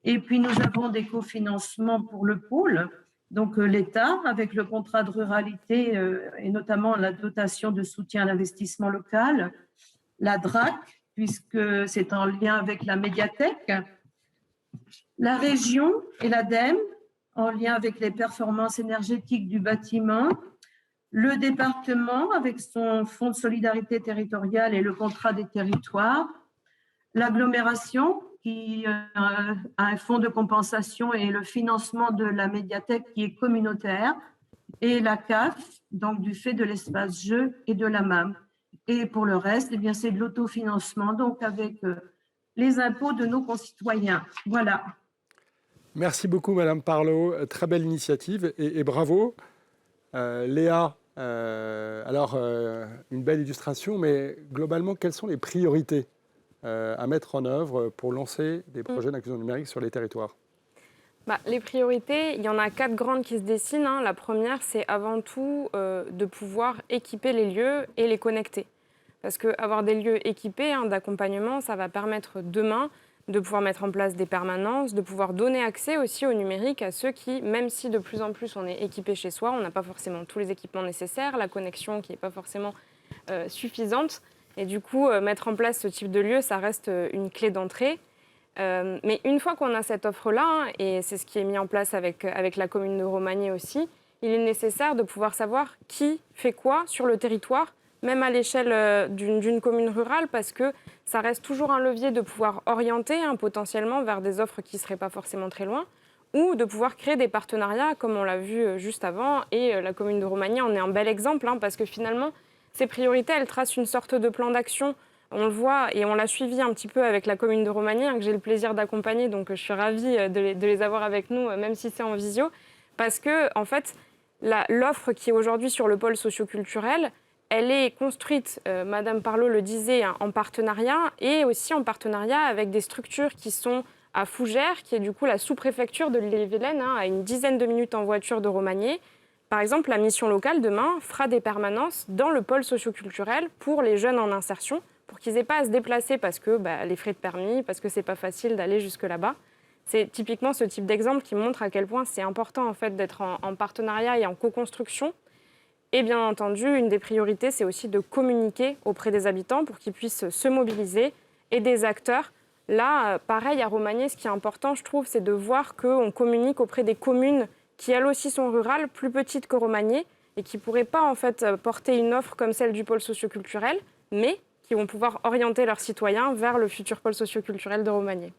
Et puis, nous avons des cofinancements pour le pôle. Donc, l'État, avec le contrat de ruralité et notamment la dotation de soutien à l'investissement local, la DRAC, puisque c'est en lien avec la médiathèque, la région et l'ADEME, en lien avec les performances énergétiques du bâtiment, le département avec son fonds de solidarité territoriale et le contrat des territoires, l'agglomération qui a un fonds de compensation et le financement de la médiathèque qui est communautaire, et la CAF, donc du fait de l'espace jeu et de la MAM. Et pour le reste, c'est de l'autofinancement, donc avec les impôts de nos concitoyens. Voilà. Merci beaucoup, Madame Parlot. Très belle initiative et bravo. Léa, une belle illustration, mais globalement, quelles sont les priorités à mettre en œuvre pour lancer des projets d'inclusion numérique sur les territoires ? Les priorités, il y en a 4 grandes qui se dessinent. La première, c'est avant tout de pouvoir équiper les lieux et les connecter. Parce qu'avoir des lieux équipés d'accompagnement, ça va permettre demain de pouvoir mettre en place des permanences, de pouvoir donner accès aussi au numérique à ceux qui, même si de plus en plus on est équipé chez soi, on n'a pas forcément tous les équipements nécessaires, la connexion qui n'est pas forcément suffisante. Et du coup, mettre en place ce type de lieu, ça reste une clé d'entrée. Mais une fois qu'on a cette offre-là, et c'est ce qui est mis en place avec la commune de Romagné aussi, il est nécessaire de pouvoir savoir qui fait quoi sur le territoire, même à l'échelle d'une commune rurale, parce que ça reste toujours un levier de pouvoir orienter potentiellement vers des offres qui ne seraient pas forcément très loin, ou de pouvoir créer des partenariats, comme on l'a vu juste avant. Et la commune de Romagné en est un bel exemple, parce que finalement, ces priorités, elles tracent une sorte de plan d'action. On le voit et on l'a suivi un petit peu avec la commune de Romagné, que j'ai le plaisir d'accompagner, donc je suis ravie de les avoir avec nous, même si c'est en visio, parce que en fait, l'offre qui est aujourd'hui sur le pôle socioculturel, elle est construite, Madame Parlot le disait, en partenariat, et aussi en partenariat avec des structures qui sont à Fougères, qui est du coup la sous-préfecture de l'Ille-et-Vilaine, à une dizaine de minutes en voiture de Romagné. Par exemple, la mission locale, demain, fera des permanences dans le pôle socioculturel pour les jeunes en insertion, pour qu'ils n'aient pas à se déplacer parce que les frais de permis, parce que c'est pas facile d'aller jusque là-bas. C'est typiquement ce type d'exemple qui montre à quel point c'est important en fait, d'être en partenariat et en co-construction. Et bien entendu, une des priorités, c'est aussi de communiquer auprès des habitants pour qu'ils puissent se mobiliser et des acteurs. Là, pareil, à Romagné, ce qui est important, je trouve, c'est de voir qu'on communique auprès des communes qui, elles aussi, sont rurales, plus petites que Romagné, et qui ne pourraient pas en fait, porter une offre comme celle du pôle socioculturel, mais qui vont pouvoir orienter leurs citoyens vers le futur pôle socioculturel de Romagné.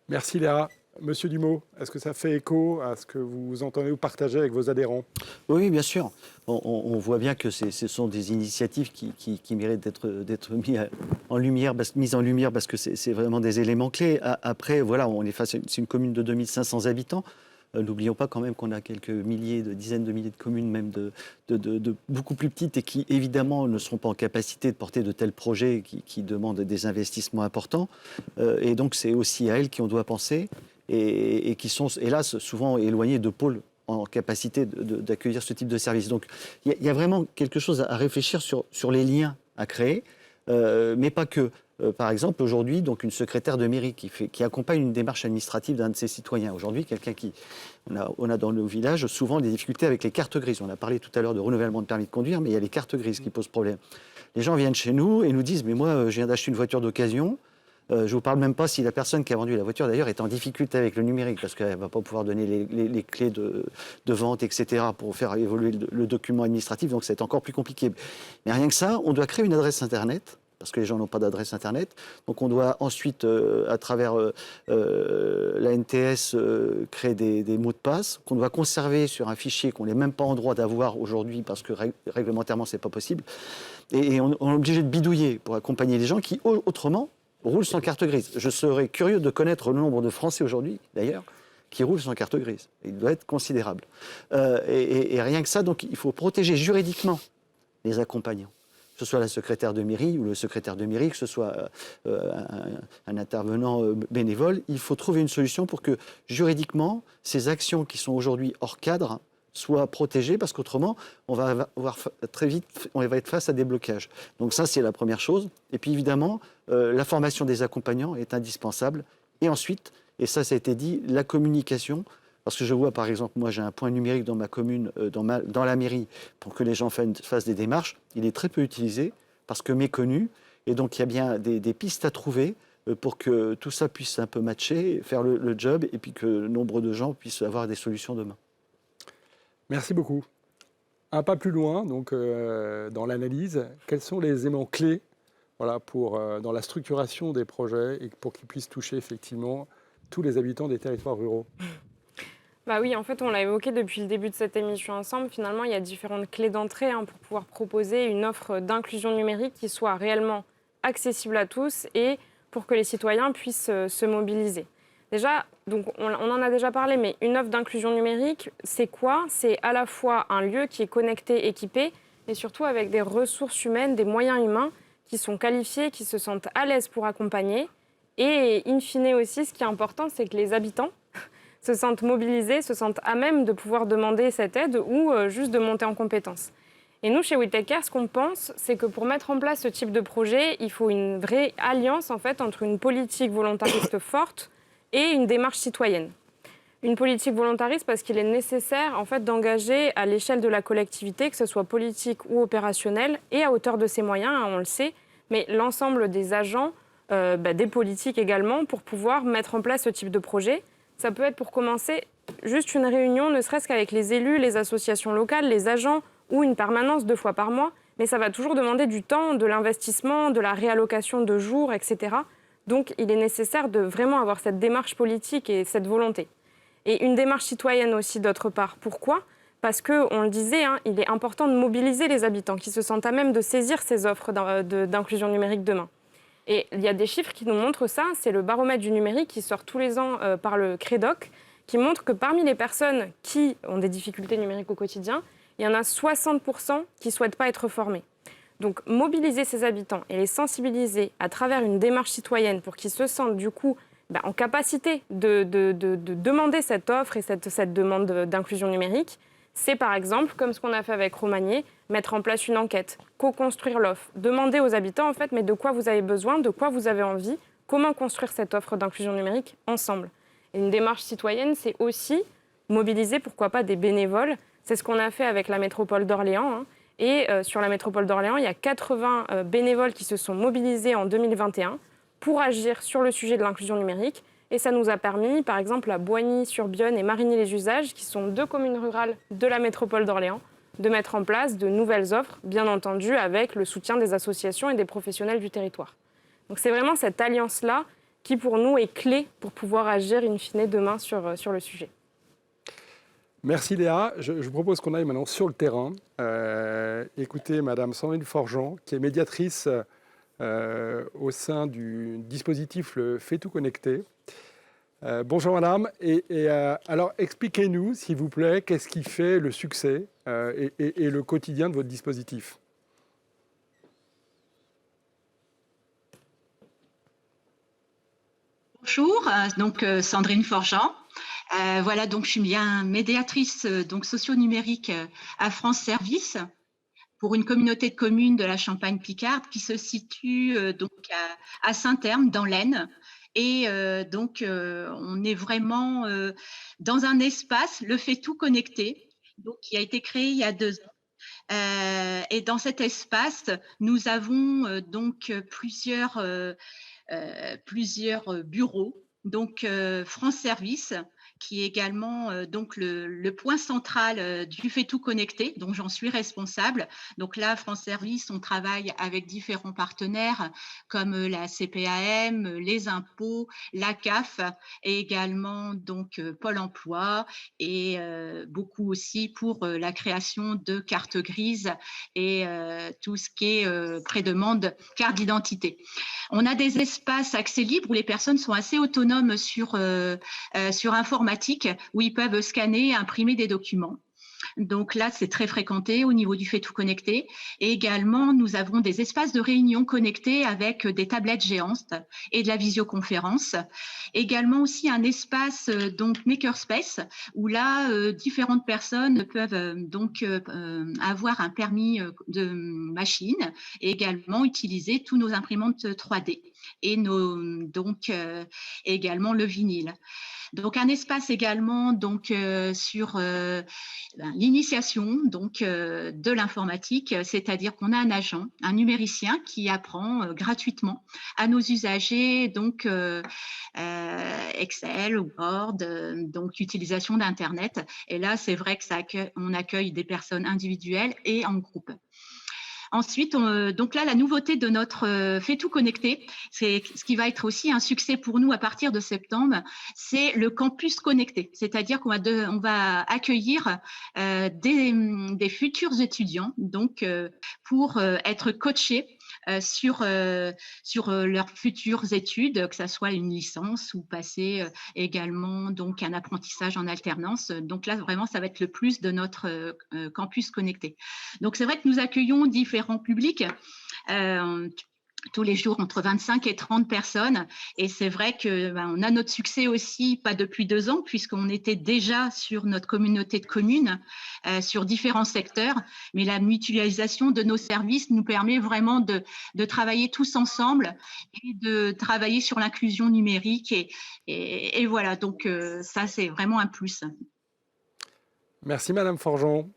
Merci Léa. Monsieur Dumont, est-ce que ça fait écho à ce que vous entendez ou partagez avec vos adhérents? Oui, bien sûr. On voit bien que ce sont des initiatives qui méritent d'être mises en lumière parce que c'est vraiment des éléments clés. Après, voilà, on est face à une commune de 2500 habitants. N'oublions pas quand même qu'on a quelques dizaines de milliers de communes, même de beaucoup plus petites, et qui évidemment ne seront pas en capacité de porter de tels projets qui demandent des investissements importants. Et donc c'est aussi à elles qu'on doit penser, et qui sont hélas souvent éloignées de pôles en capacité d'accueillir ce type de service. Donc il y a vraiment quelque chose à réfléchir sur les liens à créer, mais pas que. Par exemple, aujourd'hui, donc une secrétaire de mairie qui accompagne une démarche administrative d'un de ses citoyens. Aujourd'hui, on a dans nos villages souvent des difficultés avec les cartes grises. On a parlé tout à l'heure de renouvellement de permis de conduire, mais il y a les cartes grises qui posent problème. Les gens viennent chez nous et nous disent « mais moi, je viens d'acheter une voiture d'occasion ». Je ne vous parle même pas si la personne qui a vendu la voiture, d'ailleurs, est en difficulté avec le numérique, parce qu'elle ne va pas pouvoir donner les clés de vente, etc., pour faire évoluer le document administratif, donc c'est encore plus compliqué. Mais rien que ça, on doit créer une adresse Internet, parce que les gens n'ont pas d'adresse Internet. Donc on doit ensuite, à travers la NTS, créer des mots de passe qu'on doit conserver sur un fichier qu'on n'est même pas en droit d'avoir aujourd'hui, parce que réglementairement, ce n'est pas possible. Et on est obligé de bidouiller pour accompagner les gens qui, autrement, roulent sans carte grise. Je serais curieux de connaître le nombre de Français aujourd'hui, d'ailleurs, qui roulent sans carte grise. Il doit être considérable. Et rien que ça, donc il faut protéger juridiquement les accompagnants. Que ce soit la secrétaire de mairie ou le secrétaire de mairie, que ce soit un intervenant bénévole, il faut trouver une solution pour que juridiquement, ces actions qui sont aujourd'hui hors cadre soient protégées, parce qu'autrement, on va être face à des blocages. Donc ça, c'est la première chose. Et puis évidemment, la formation des accompagnants est indispensable. Et ensuite, et ça a été dit, la communication. Parce que je vois, par exemple, moi j'ai un point numérique dans ma commune, dans la mairie, pour que les gens fassent des démarches. Il est très peu utilisé, parce que méconnu. Et donc il y a bien des pistes à trouver pour que tout ça puisse un peu matcher, faire le job, et puis que nombre de gens puissent avoir des solutions demain. Merci beaucoup. Un pas plus loin, donc, dans l'analyse, quels sont les éléments clés dans la structuration des projets, et pour qu'ils puissent toucher effectivement tous les habitants des territoires ruraux? Oui, en fait, on l'a évoqué depuis le début de cette émission ensemble. Finalement, il y a différentes clés d'entrée pour pouvoir proposer une offre d'inclusion numérique qui soit réellement accessible à tous et pour que les citoyens puissent se mobiliser. Déjà, donc on en a déjà parlé, mais une offre d'inclusion numérique, c'est quoi? C'est à la fois un lieu qui est connecté, équipé, et surtout avec des ressources humaines, des moyens humains qui sont qualifiés, qui se sentent à l'aise pour accompagner. Et in fine aussi, ce qui est important, c'est que les habitants se sentent mobilisés, se sentent à même de pouvoir demander cette aide ou juste de monter en compétences. Et nous, chez WeTakeCare, ce qu'on pense, c'est que pour mettre en place ce type de projet, il faut une vraie alliance en fait, entre une politique volontariste forte et une démarche citoyenne. Une politique volontariste parce qu'il est nécessaire en fait, d'engager à l'échelle de la collectivité, que ce soit politique ou opérationnel, et à hauteur de ses moyens, hein, on le sait, mais l'ensemble des agents, des politiques également, pour pouvoir mettre en place ce type de projet. Ça peut être pour commencer juste une réunion, ne serait-ce qu'avec les élus, les associations locales, les agents, ou une permanence 2 fois par mois, mais ça va toujours demander du temps, de l'investissement, de la réallocation de jours, etc. Donc il est nécessaire de vraiment avoir cette démarche politique et cette volonté. Et une démarche citoyenne aussi d'autre part. Pourquoi ? Parce qu'on le disait, hein, il est important de mobiliser les habitants qui se sentent à même de saisir ces offres d'inclusion numérique demain. Et il y a des chiffres qui nous montrent ça, c'est le baromètre du numérique qui sort tous les ans par le Crédoc, qui montre que parmi les personnes qui ont des difficultés numériques au quotidien, il y en a 60% qui ne souhaitent pas être formés. Donc mobiliser ces habitants et les sensibiliser à travers une démarche citoyenne pour qu'ils se sentent du coup en capacité de demander cette offre et cette demande d'inclusion numérique, c'est par exemple, comme ce qu'on a fait avec Romagné, mettre en place une enquête, co-construire l'offre, demander aux habitants en fait, mais de quoi vous avez besoin, de quoi vous avez envie, comment construire cette offre d'inclusion numérique ensemble. Et une démarche citoyenne, c'est aussi mobiliser, pourquoi pas, des bénévoles. C'est ce qu'on a fait avec la métropole d'Orléans. Hein. Et sur la métropole d'Orléans, il y a 80 bénévoles qui se sont mobilisés en 2021 pour agir sur le sujet de l'inclusion numérique. Et ça nous a permis, par exemple, à Boigny-sur-Bionne et Marigny-les-Usages, qui sont 2 communes rurales de la métropole d'Orléans, de mettre en place de nouvelles offres, bien entendu avec le soutien des associations et des professionnels du territoire. Donc c'est vraiment cette alliance-là qui, pour nous, est clé pour pouvoir agir in fine demain sur le sujet. Merci Léa. Je vous propose qu'on aille maintenant sur le terrain. Écoutez Madame Sandrine Forgeant, qui est médiatrice au sein du dispositif Le Fait Tout Connecté. Bonjour Madame. Alors expliquez-nous, s'il vous plaît, qu'est-ce qui fait le succès et le quotidien de votre dispositif ? Bonjour, donc Sandrine Forgeant. Voilà, donc je suis bien médiatrice donc socio-numérique à France Service pour une communauté de communes de la Champagne-Picarde qui se situe donc à Saint-Terme dans l'Aisne. Et donc on est vraiment dans un espace, Le Fait Tout Connecté, donc qui a été créé il y a 2 ans. Et dans cet espace, nous avons donc plusieurs bureaux. Donc France Service, qui est également donc le point central du Fait Tout Connecté, dont j'en suis responsable. Donc là, France Service, on travaille avec différents partenaires comme la CPAM, les impôts, la CAF et également donc Pôle emploi et beaucoup aussi pour la création de cartes grises et tout ce qui est pré-demande carte d'identité. On a des espaces accès libre où les personnes sont assez autonomes sur informatique, où ils peuvent scanner et imprimer des documents. Donc là, c'est très fréquenté au niveau du Fait Tout Connecté. Et également, nous avons des espaces de réunion connectés avec des tablettes géantes et de la visioconférence. Également aussi un espace donc Makerspace où là, différentes personnes peuvent donc avoir un permis de machine et également utiliser tous nos imprimantes 3D et donc également le vinyle. Donc un espace également donc sur l'initiation donc de l'informatique, c'est-à-dire qu'on a un agent, un numéricien qui apprend gratuitement à nos usagers donc Excel, Word, donc utilisation d'internet. Et là c'est vrai que on accueille des personnes individuelles et en groupe. Ensuite, donc là, la nouveauté de notre Fait Tout Connecté, c'est ce qui va être aussi un succès pour nous à partir de septembre, c'est le campus connecté. C'est-à-dire qu'on va accueillir des futurs étudiants donc, pour être coachés sur leurs futures études, que ce soit une licence ou passer également donc un apprentissage en alternance. Donc là, vraiment, ça va être le plus de notre campus connecté. Donc c'est vrai que nous accueillons différents publics. tous les jours entre 25 et 30 personnes. Et c'est vrai qu'on a notre succès aussi, pas depuis 2 ans, puisqu'on était déjà sur notre communauté de communes, sur différents secteurs. Mais la mutualisation de nos services nous permet vraiment de travailler tous ensemble et de travailler sur l'inclusion numérique. Et voilà, donc ça, c'est vraiment un plus. Merci Madame Forgeon.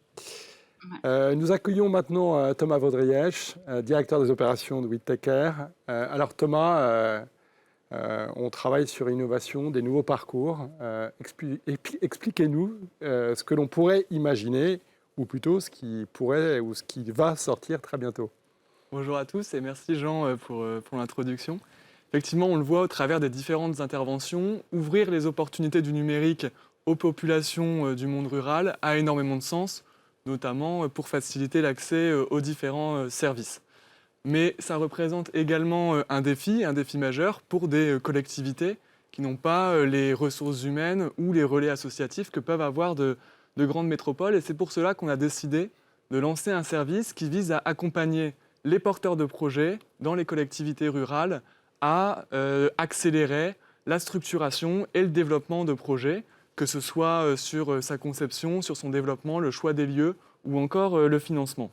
Nous accueillons maintenant Thomas Vaudrièche, directeur des opérations de Whittaker. Alors Thomas, on travaille sur l'innovation des nouveaux parcours. Expliquez-nous ce que l'on pourrait imaginer, ou plutôt ce qui pourrait ou ce qui va sortir très bientôt. Bonjour à tous et merci Jean pour l'introduction. Effectivement, on le voit au travers des différentes interventions, ouvrir les opportunités du numérique aux populations du monde rural a énormément de sens, notamment pour faciliter l'accès aux différents services. Mais ça représente également un défi majeur pour des collectivités qui n'ont pas les ressources humaines ou les relais associatifs que peuvent avoir de grandes métropoles. Et c'est pour cela qu'on a décidé de lancer un service qui vise à accompagner les porteurs de projets dans les collectivités rurales à accélérer la structuration et le développement de projets, que ce soit sur sa conception, sur son développement, le choix des lieux ou encore le financement.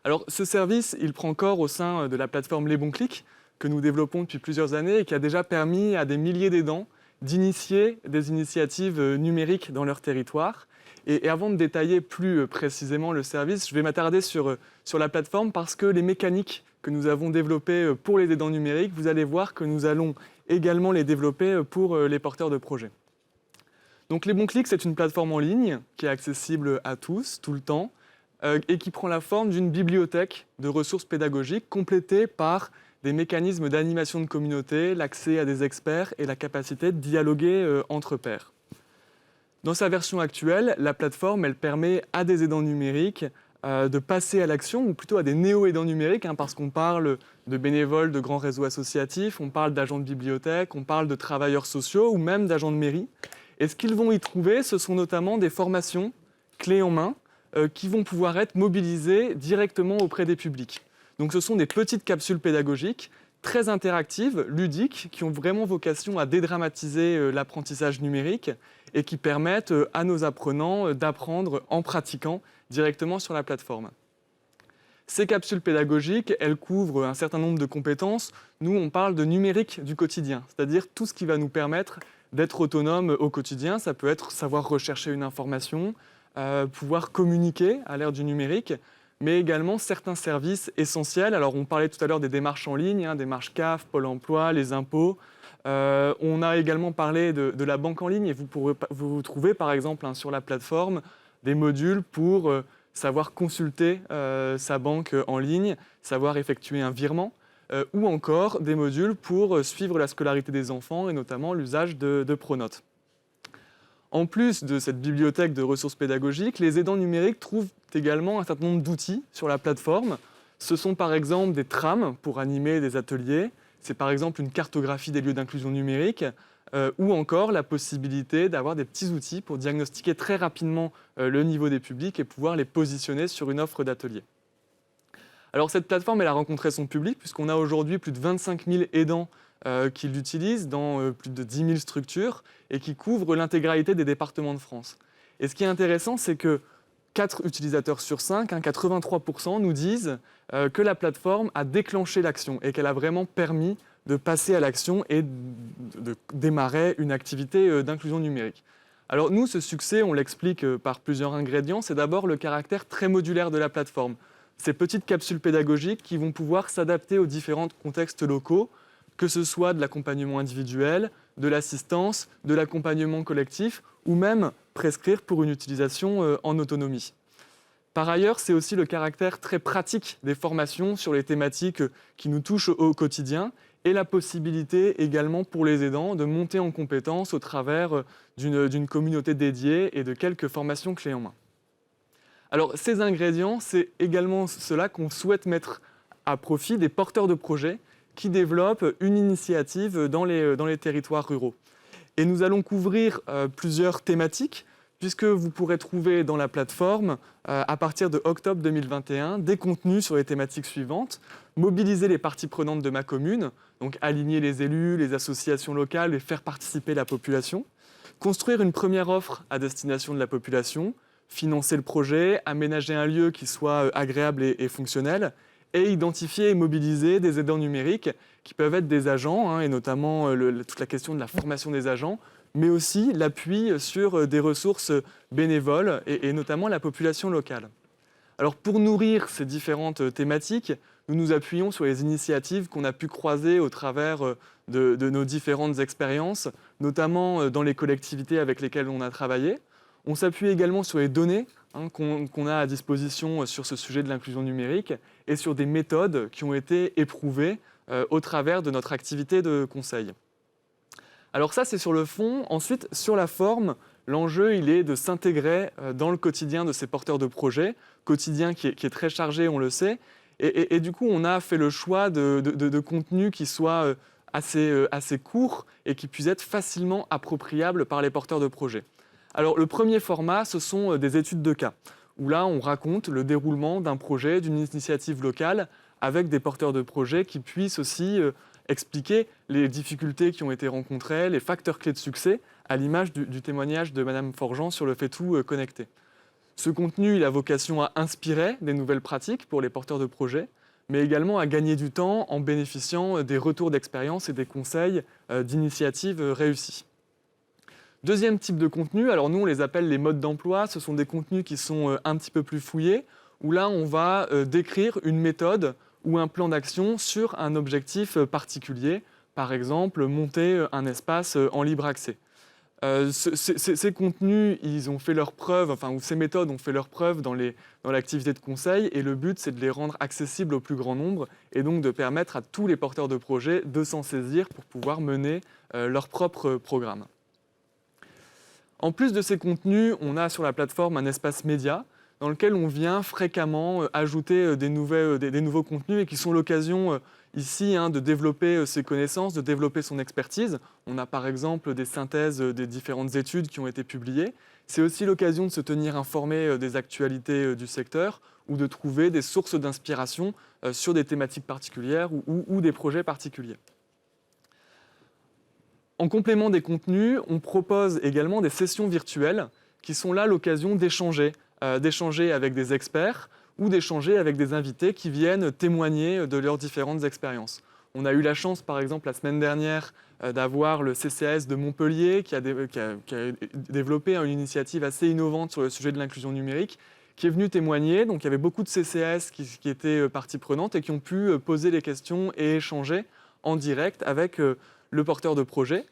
Alors ce service, il prend corps au sein de la plateforme Les Bons Clics que nous développons depuis plusieurs années et qui a déjà permis à des milliers d'aidants d'initier des initiatives numériques dans leur territoire. Et avant de détailler plus précisément le service, je vais m'attarder sur la plateforme parce que les mécaniques que nous avons développées pour les aidants numériques, vous allez voir que nous allons également les développer pour les porteurs de projets. Donc Les Bons Clics, c'est une plateforme en ligne qui est accessible à tous, tout le temps, et qui prend la forme d'une bibliothèque de ressources pédagogiques complétée par des mécanismes d'animation de communauté, l'accès à des experts et la capacité de dialoguer entre pairs. Dans sa version actuelle, la plateforme elle permet à des aidants numériques de passer à l'action, ou plutôt à des néo-aidants numériques, parce qu'on parle de bénévoles de grands réseaux associatifs, on parle d'agents de bibliothèque, on parle de travailleurs sociaux ou même d'agents de mairie. Et ce qu'ils vont y trouver, ce sont notamment des formations clés en main qui vont pouvoir être mobilisées directement auprès des publics. Donc ce sont des petites capsules pédagogiques très interactives, ludiques, qui ont vraiment vocation à dédramatiser l'apprentissage numérique et qui permettent à nos apprenants d'apprendre en pratiquant directement sur la plateforme. Ces capsules pédagogiques, elles couvrent un certain nombre de compétences. Nous, on parle de numérique du quotidien, c'est-à-dire tout ce qui va nous permettre d'être autonome au quotidien. Ça peut être savoir rechercher une information, pouvoir communiquer à l'ère du numérique, mais également certains services essentiels. Alors, on parlait tout à l'heure des démarches en ligne, démarches CAF, Pôle emploi, les impôts. On a également parlé de la banque en ligne et vous trouvez par exemple sur la plateforme des modules pour savoir consulter sa banque en ligne, savoir effectuer un virement, ou encore des modules pour suivre la scolarité des enfants et notamment l'usage de Pronote. En plus de cette bibliothèque de ressources pédagogiques, les aidants numériques trouvent également un certain nombre d'outils sur la plateforme. Ce sont par exemple des trames pour animer des ateliers, c'est par exemple une cartographie des lieux d'inclusion numérique, ou encore la possibilité d'avoir des petits outils pour diagnostiquer très rapidement le niveau des publics et pouvoir les positionner sur une offre d'atelier. Alors cette plateforme, elle a rencontré son public puisqu'on a aujourd'hui plus de 25 000 aidants qui l'utilisent dans plus de 10 000 structures et qui couvrent l'intégralité des départements de France. Et ce qui est intéressant, c'est que 4 utilisateurs sur 5, 83%, nous disent que la plateforme a déclenché l'action et qu'elle a vraiment permis de passer à l'action et de démarrer une activité d'inclusion numérique. Alors nous, ce succès, on l'explique par plusieurs ingrédients. C'est d'abord le caractère très modulaire de la plateforme. Ces petites capsules pédagogiques qui vont pouvoir s'adapter aux différents contextes locaux, que ce soit de l'accompagnement individuel, de l'assistance, de l'accompagnement collectif ou même prescrire pour une utilisation en autonomie. Par ailleurs, c'est aussi le caractère très pratique des formations sur les thématiques qui nous touchent au quotidien et la possibilité également pour les aidants de monter en compétences au travers d'une communauté dédiée et de quelques formations clés en main. Alors ces ingrédients, c'est également cela qu'on souhaite mettre à profit des porteurs de projets qui développent une initiative dans les territoires ruraux. Et nous allons couvrir plusieurs thématiques. puisque vous pourrez trouver dans la plateforme, à partir de octobre 2021, des contenus sur les thématiques suivantes. Mobiliser les parties prenantes de ma commune, donc aligner les élus, les associations locales et faire participer la population. Construire une première offre à destination de la population, financer le projet, aménager un lieu qui soit agréable et fonctionnel, et identifier et mobiliser des aidants numériques qui peuvent être des agents, et notamment toute la question de la formation des agents, mais aussi l'appui sur des ressources bénévoles et notamment la population locale. Alors pour nourrir ces différentes thématiques, nous nous appuyons sur les initiatives qu'on a pu croiser au travers de nos différentes expériences, notamment dans les collectivités avec lesquelles on a travaillé. On s'appuie également sur les données qu'on a à disposition sur ce sujet de l'inclusion numérique et sur des méthodes qui ont été éprouvées au travers de notre activité de conseil. Alors ça, c'est sur le fond. Ensuite, sur la forme, l'enjeu, il est de s'intégrer dans le quotidien de ces porteurs de projets, quotidien qui est très chargé, on le sait. Et du coup, on a fait le choix de contenus qui soient assez courts et qui puissent être facilement appropriables par les porteurs de projets. Alors, le premier format, ce sont des études de cas, où là, on raconte le déroulement d'un projet, d'une initiative locale, avec des porteurs de projets qui puissent aussi expliquer les difficultés qui ont été rencontrées, les facteurs clés de succès, à l'image du témoignage de Madame Forgeant sur le fait-tout connecté. Ce contenu, il a vocation à inspirer des nouvelles pratiques pour les porteurs de projets, mais également à gagner du temps en bénéficiant des retours d'expérience et des conseils d'initiatives réussies. Deuxième type de contenu, alors nous on les appelle les modes d'emploi, ce sont des contenus qui sont un petit peu plus fouillés, où là on va décrire une méthode ou un plan d'action sur un objectif particulier, par exemple monter un espace en libre accès. Ces contenus, ils ont fait leur preuve, ou ces méthodes ont fait leur preuve dans l'activité de conseil, et le but c'est de les rendre accessibles au plus grand nombre, et donc de permettre à tous les porteurs de projets de s'en saisir pour pouvoir mener leur propre programme. En plus de ces contenus, on a sur la plateforme un espace média dans lequel on vient fréquemment ajouter des nouveaux contenus et qui sont l'occasion ici de développer ses connaissances, de développer son expertise. On a par exemple des synthèses des différentes études qui ont été publiées. C'est aussi l'occasion de se tenir informé des actualités du secteur ou de trouver des sources d'inspiration sur des thématiques particulières ou des projets particuliers. En complément des contenus, on propose également des sessions virtuelles qui sont là l'occasion d'échanger avec des experts ou d'échanger avec des invités qui viennent témoigner de leurs différentes expériences. On a eu la chance, par exemple, la semaine dernière, d'avoir le CCAS de Montpellier qui a développé une initiative assez innovante sur le sujet de l'inclusion numérique, qui est venu témoigner. Donc, il y avait beaucoup de CCAS qui étaient partie prenante et qui ont pu poser les questions et échanger en direct avec le porteur de projet.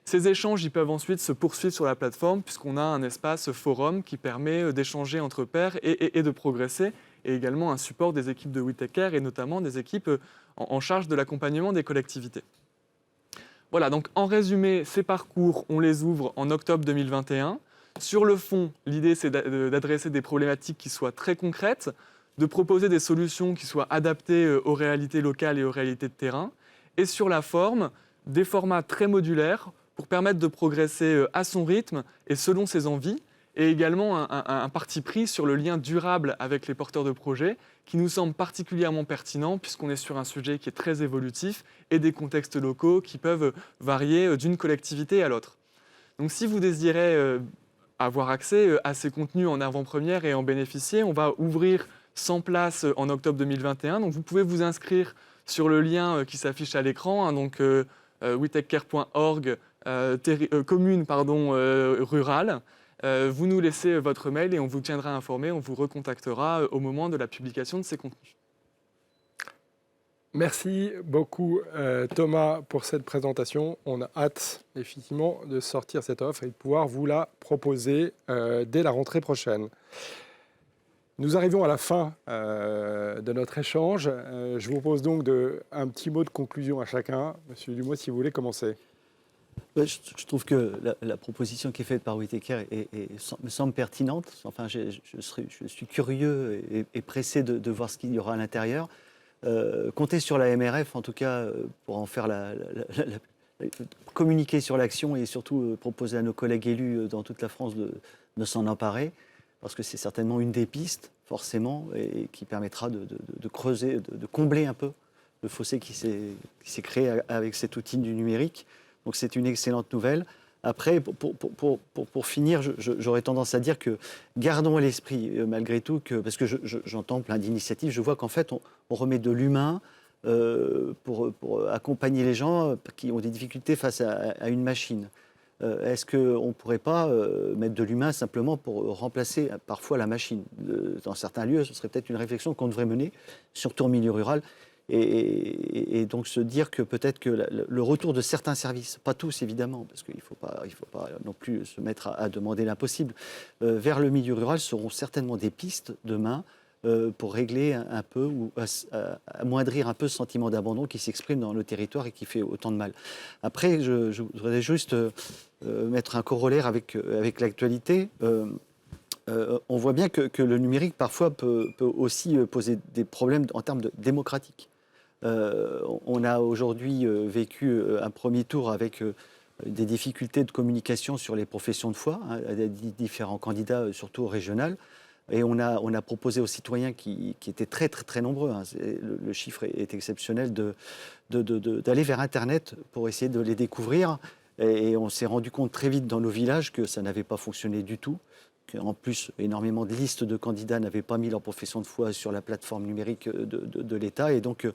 Ces échanges ils peuvent ensuite se poursuivre sur la plateforme puisqu'on a un espace forum qui permet d'échanger entre pairs et de progresser, et également un support des équipes de We Take Care et notamment des équipes en charge de l'accompagnement des collectivités. Voilà, donc en résumé, ces parcours, on les ouvre en octobre 2021. Sur le fond, l'idée c'est d'adresser des problématiques qui soient très concrètes, de proposer des solutions qui soient adaptées aux réalités locales et aux réalités de terrain. Et sur la forme, des formats très modulaires pour permettre de progresser à son rythme et selon ses envies, et également un parti pris sur le lien durable avec les porteurs de projets qui nous semble particulièrement pertinent puisqu'on est sur un sujet qui est très évolutif et des contextes locaux qui peuvent varier d'une collectivité à l'autre. Donc si vous désirez avoir accès à ces contenus en avant-première et en bénéficier, on va ouvrir 100 places en octobre 2021. Donc vous pouvez vous inscrire sur le lien qui s'affiche à l'écran, donc wetakecare.org, commune rurale. Vous nous laissez votre mail et on vous tiendra informé, on vous recontactera au moment de la publication de ces contenus. Merci beaucoup Thomas pour cette présentation. On a hâte effectivement de sortir cette offre et de pouvoir vous la proposer dès la rentrée prochaine. Nous arrivons à la fin de notre échange. Je vous propose donc un petit mot de conclusion à chacun. Monsieur Dumois, si vous voulez commencer. Je trouve que la proposition qui est faite par We Take Care me semble pertinente. Enfin, je suis curieux et pressé de voir ce qu'il y aura à l'intérieur. Compter sur la MRF, en tout cas, pour en faire la communiquer sur l'action et surtout proposer à nos collègues élus dans toute la France de s'en emparer, parce que c'est certainement une des pistes, forcément, et qui permettra de creuser, de combler un peu le fossé qui s'est créé avec cet outil du numérique. Donc c'est une excellente nouvelle. Après, pour finir, j'aurais tendance à dire que gardons à l'esprit, malgré tout, parce que j'entends plein d'initiatives, je vois qu'en fait, on remet de l'humain pour accompagner les gens qui ont des difficultés face à une machine. Est-ce qu'on ne pourrait pas mettre de l'humain simplement pour remplacer parfois la machine ? Dans certains lieux, ce serait peut-être une réflexion qu'on devrait mener, surtout en milieu rural. Et donc se dire que peut-être que le retour de certains services, pas tous évidemment, parce qu'il ne faut pas non plus se mettre à demander l'impossible, vers le milieu rural seront certainement des pistes demain pour régler un peu ou amoindrir un peu ce sentiment d'abandon qui s'exprime dans le territoire et qui fait autant de mal. Après, je voudrais juste mettre un corollaire avec l'actualité. On voit bien que le numérique parfois peut aussi poser des problèmes en termes démocratiques. On a aujourd'hui vécu un premier tour avec des difficultés de communication sur les professions de foi, des différents candidats, surtout régionales. Et on a proposé aux citoyens qui étaient très, très, très nombreux, le chiffre est exceptionnel, d'aller vers Internet pour essayer de les découvrir. Et on s'est rendu compte très vite dans nos villages que ça n'avait pas fonctionné du tout. En plus, énormément de listes de candidats n'avaient pas mis leur profession de foi sur la plateforme numérique de l'État. Et donc,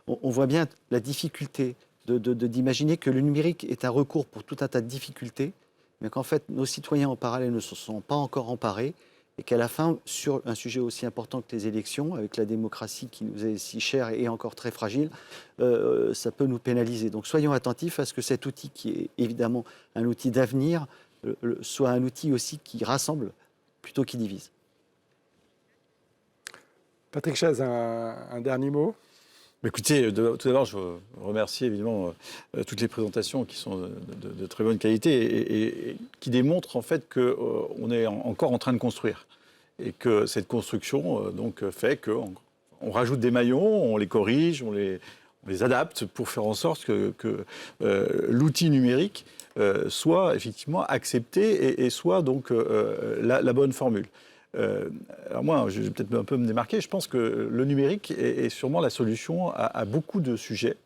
on voit bien la difficulté d'imaginer que le numérique est un recours pour tout un tas de difficultés, mais qu'en fait, nos citoyens en parallèle ne se sont pas encore emparés, et qu'à la fin, sur un sujet aussi important que les élections, avec la démocratie qui nous est si chère et encore très fragile, ça peut nous pénaliser. Donc soyons attentifs à ce que cet outil, qui est évidemment un outil d'avenir, soit un outil aussi qui rassemble plutôt qu'il divise. Patrick Chaise, un dernier mot ? Écoutez, tout d'abord, je remercie évidemment toutes les présentations qui sont de très bonne qualité et qui démontrent en fait qu'on est encore en train de construire. Et que cette construction donc, fait qu'on rajoute des maillons, on les corrige, on les adapte pour faire en sorte que l'outil numérique soit effectivement accepté et soit donc la bonne formule. Alors moi, je vais peut-être un peu me démarquer, je pense que le numérique est sûrement la solution à beaucoup de sujets.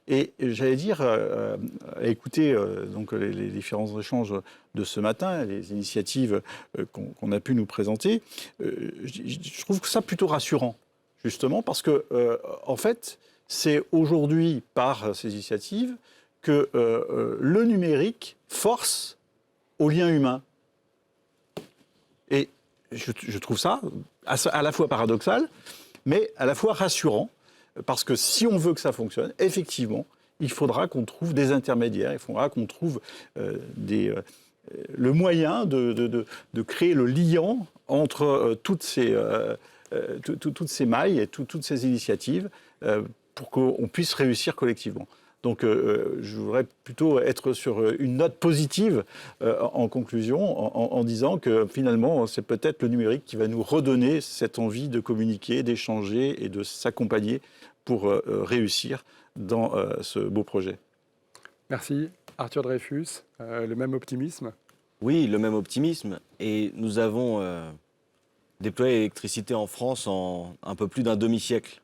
Et j'allais dire, à écouter donc les différents échanges de ce matin, les initiatives qu'on a pu nous présenter, je trouve que ça plutôt rassurant, justement, parce que, en fait, c'est aujourd'hui, par ces initiatives, que le numérique force au lien humain. Et je trouve ça à la fois paradoxal, mais à la fois rassurant, parce que si on veut que ça fonctionne, effectivement, il faudra qu'on trouve des intermédiaires, il faudra qu'on trouve le moyen de créer le liant entre toutes ces mailles et toutes ces initiatives pour qu'on puisse réussir collectivement. Donc, je voudrais plutôt être sur une note positive en conclusion, en disant que finalement, c'est peut-être le numérique qui va nous redonner cette envie de communiquer, d'échanger et de s'accompagner pour réussir dans ce beau projet. Merci. Arthur Dreyfus, le même optimisme ? Oui, le même optimisme. Et nous avons déployé l'électricité en France en un peu plus d'un demi-siècle.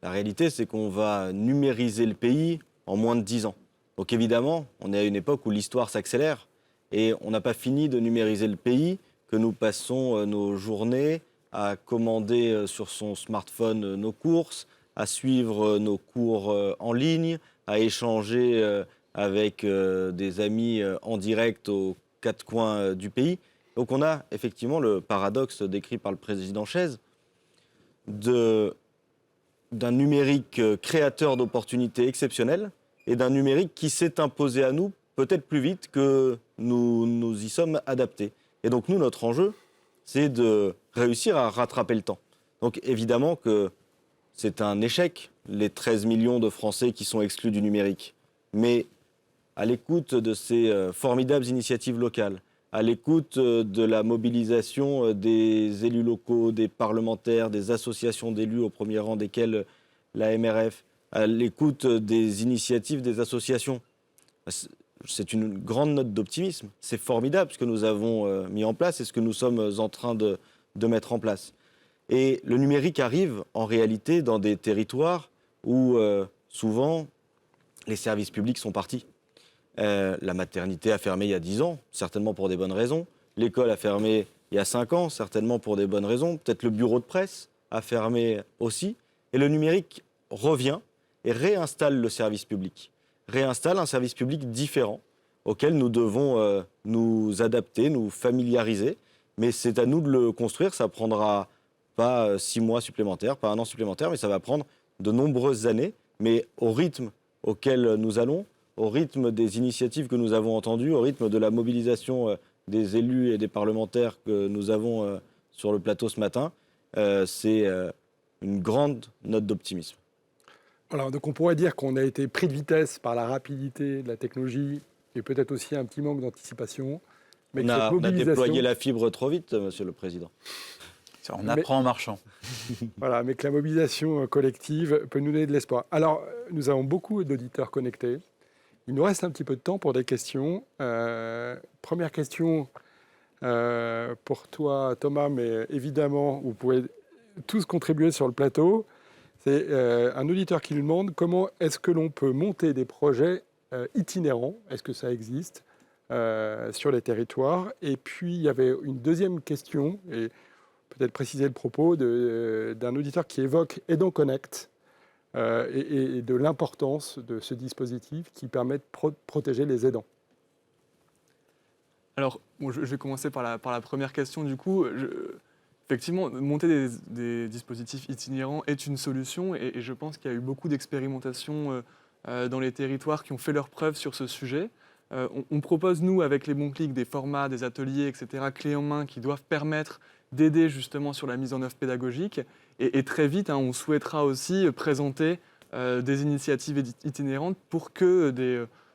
La réalité, c'est qu'on va numériser le pays en moins de 10 ans. Donc évidemment, on est à une époque où l'histoire s'accélère et on n'a pas fini de numériser le pays, que nous passons nos journées à commander sur son smartphone nos courses, à suivre nos cours en ligne, à échanger avec des amis en direct aux 4 coins du pays. Donc on a effectivement le paradoxe décrit par le président Chaise d'un numérique créateur d'opportunités exceptionnelles et d'un numérique qui s'est imposé à nous peut-être plus vite que nous y sommes adaptés. Et donc nous, notre enjeu, c'est de réussir à rattraper le temps. Donc évidemment que c'est un échec, les 13 millions de Français qui sont exclus du numérique. Mais à l'écoute de ces formidables initiatives locales, à l'écoute de la mobilisation des élus locaux, des parlementaires, des associations d'élus, au premier rang desquels la MRF, à l'écoute des initiatives des associations c'est une grande note d'optimisme. C'est formidable ce que nous avons mis en place et ce que nous sommes en train de mettre en place. Et le numérique arrive en réalité dans des territoires où souvent les services publics sont partis. La maternité a fermé il y a 10 ans, certainement pour des bonnes raisons. L'école a fermé il y a 5 ans, certainement pour des bonnes raisons. Peut-être le bureau de presse a fermé aussi. Et le numérique revient et réinstalle le service public. Réinstalle un service public différent auquel nous devons nous adapter, nous familiariser. Mais c'est à nous de le construire. Ça prendra pas 6 mois supplémentaires, pas 1 an supplémentaire, mais ça va prendre de nombreuses années. Mais au rythme auquel nous allons, au rythme des initiatives que nous avons entendues, au rythme de la mobilisation des élus et des parlementaires que nous avons sur le plateau ce matin, c'est une grande note d'optimisme. Alors, donc on pourrait dire qu'on a été pris de vitesse par la rapidité de la technologie et peut-être aussi un petit manque d'anticipation. Mais On a déployé la fibre trop vite, Monsieur le Président. On apprend en marchant. Voilà, mais que la mobilisation collective peut nous donner de l'espoir. Alors, nous avons beaucoup d'auditeurs connectés. Il nous reste un petit peu de temps pour des questions. Première question pour toi, Thomas, mais évidemment, vous pouvez tous contribuer sur le plateau. C'est un auditeur qui nous demande comment est-ce que l'on peut monter des projets itinérants. Est-ce que ça existe sur les territoires? Et puis, il y avait une deuxième question, et peut-être préciser le propos d'un auditeur qui évoque Aidant Connect et de l'importance de ce dispositif qui permet de protéger les aidants. Alors, bon, je vais commencer par la première question. Du coup, effectivement, monter des dispositifs itinérants est une solution et je pense qu'il y a eu beaucoup d'expérimentations dans les territoires qui ont fait leurs preuves sur ce sujet. On propose, nous, avec les bons clics, des formats, des ateliers, etc., clés en main qui doivent permettre d'aider justement sur la mise en œuvre pédagogique. Et très vite, on souhaitera aussi présenter des initiatives itinérantes pour que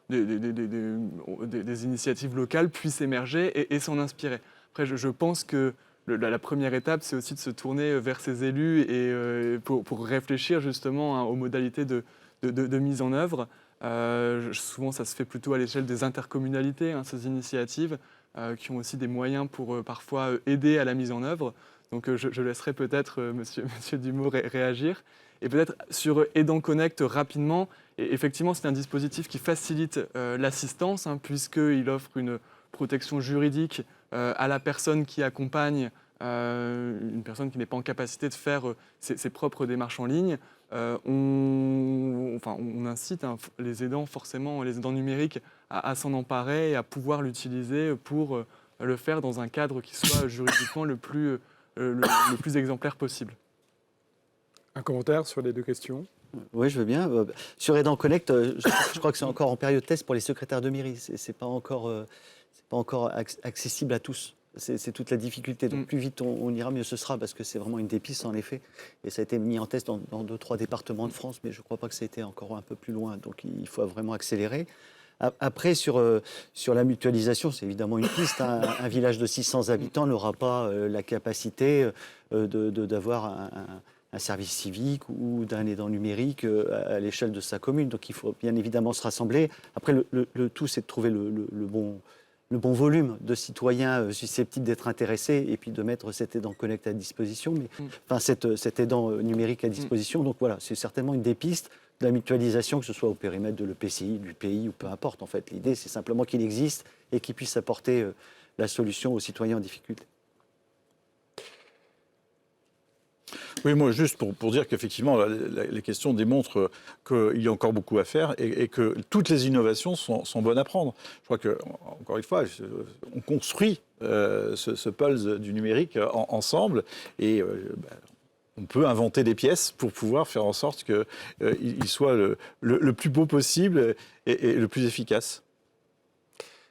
des initiatives locales puissent émerger et s'en inspirer. Après, je pense que la première étape, c'est aussi de se tourner vers ces élus et pour réfléchir justement aux modalités de mise en œuvre. Souvent, ça se fait plutôt à l'échelle des intercommunalités, ces initiatives qui ont aussi des moyens pour parfois aider à la mise en œuvre. Donc, je laisserai peut-être monsieur Dumont réagir. Et peut-être sur Aidant Connect rapidement, et effectivement, c'est un dispositif qui facilite l'assistance, puisqu'il offre une protection juridique à la personne qui accompagne une personne qui n'est pas en capacité de faire ses propres démarches en ligne. On incite les aidants, forcément, les aidants numériques, à s'en emparer et à pouvoir l'utiliser pour le faire dans un cadre qui soit juridiquement le plus exemplaire possible. Un commentaire sur les deux questions? Oui, je veux bien. Sur Aidant Connect, je crois que c'est encore en période test pour les secrétaires de mairie. C'est pas encore accessible à tous. C'est toute la difficulté. Donc plus vite on ira, mieux ce sera, parce que c'est vraiment une des pistes en effet. Et ça a été mis en test dans 2-3 départements de France, mais je ne crois pas que ça ait été encore un peu plus loin. Donc il faut vraiment accélérer. Après, sur la mutualisation, c'est évidemment une piste. Un village de 600 habitants n'aura pas la capacité d'avoir un service civique ou d'un aidant numérique à l'échelle de sa commune. Donc il faut bien évidemment se rassembler. Après, le tout, c'est de trouver le bon volume de citoyens susceptibles d'être intéressés et puis de mettre cet aidant Connect à disposition, cet aidant numérique à disposition. Donc voilà, c'est certainement une des pistes de la mutualisation, que ce soit au périmètre de l'EPCI, du pays ou peu importe. En fait, l'idée, c'est simplement qu'il existe et qu'il puisse apporter la solution aux citoyens en difficulté. Oui, moi, juste pour dire qu'effectivement, les questions démontrent qu'il y a encore beaucoup à faire et que toutes les innovations sont bonnes à prendre. Je crois que, encore une fois, on construit ce pulse du numérique ensemble et on peut inventer des pièces pour pouvoir faire en sorte qu'il soit le plus beau possible et le plus efficace.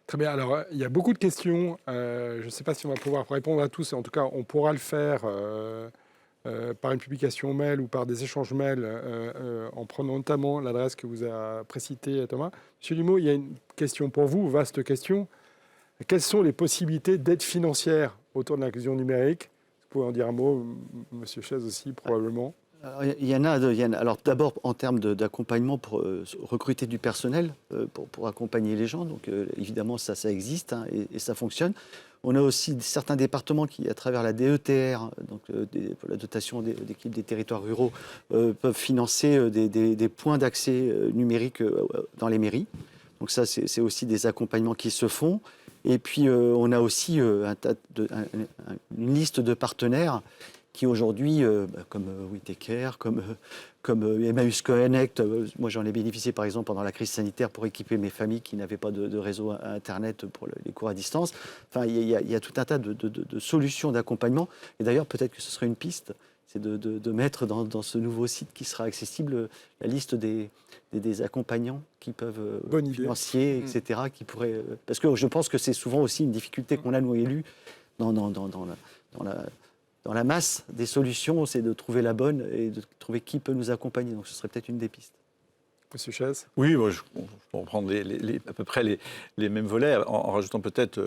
Très bien. Alors, il y a beaucoup de questions. Je ne sais pas si on va pouvoir répondre à tous. En tout cas, on pourra le faire par une publication mail ou par des échanges mails en prenant notamment l'adresse que vous a précitée Thomas. Monsieur Dumont, il y a une question pour vous, vaste question. Quelles sont les possibilités d'aide financière autour de l'inclusion numérique? Vous pouvez en dire un mot, Monsieur Chaise aussi, probablement. Il y en a. Alors d'abord, en termes d'accompagnement pour recruter du personnel, pour accompagner les gens. Donc évidemment, ça existe hein, et ça fonctionne. On a aussi certains départements qui, à travers la DETR, donc pour la dotation d'équipe des territoires ruraux, peuvent financer des points d'accès numérique dans les mairies. Donc ça, c'est aussi des accompagnements qui se font. Et puis, on a aussi une liste de partenaires qui aujourd'hui, comme Whittaker, comme Emmaüs Connect, moi j'en ai bénéficié par exemple pendant la crise sanitaire pour équiper mes familles qui n'avaient pas de réseau Internet pour les cours à distance. Enfin, il y a tout un tas de solutions d'accompagnement. Et d'ailleurs, peut-être que ce serait une piste, c'est de mettre dans ce nouveau site qui sera accessible la liste des accompagnants qui peuvent financiers, etc. Qui pourraient, parce que je pense que c'est souvent aussi une difficulté qu'on a, nous élus, dans la masse des solutions, c'est de trouver la bonne et de trouver qui peut nous accompagner. Donc ce serait peut-être une des pistes. Monsieur Chaise ? Oui, moi, je peux reprendre à peu près les mêmes volets, en rajoutant peut-être,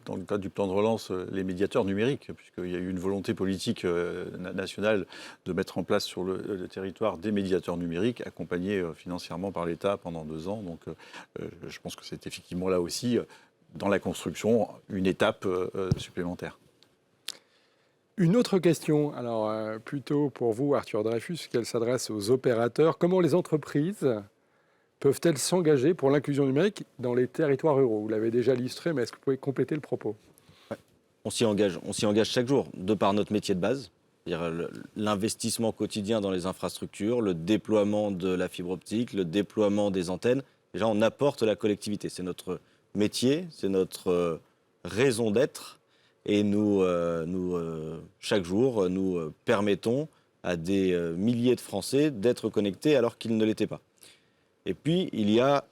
dans le cadre du plan de relance, les médiateurs numériques, puisqu'il y a eu une volonté politique nationale de mettre en place sur le territoire des médiateurs numériques, accompagnés financièrement par l'État pendant 2 ans. Donc je pense que c'est effectivement là aussi, dans la construction, une étape supplémentaire. Une autre question, alors plutôt pour vous, Arthur Dreyfus, qu'elle s'adresse aux opérateurs. Comment les entreprises peuvent-elles s'engager pour l'inclusion numérique dans les territoires ruraux ? Vous l'avez déjà illustré, mais est-ce que vous pouvez compléter le propos ? On s'y engage chaque jour, de par notre métier de base, c'est-à-dire l'investissement quotidien dans les infrastructures, le déploiement de la fibre optique, le déploiement des antennes. Déjà, on apporte la collectivité. C'est notre métier, c'est notre raison d'être. Et nous, chaque jour, nous permettons à des milliers de Français d'être connectés alors qu'ils ne l'étaient pas. Et puis, il y a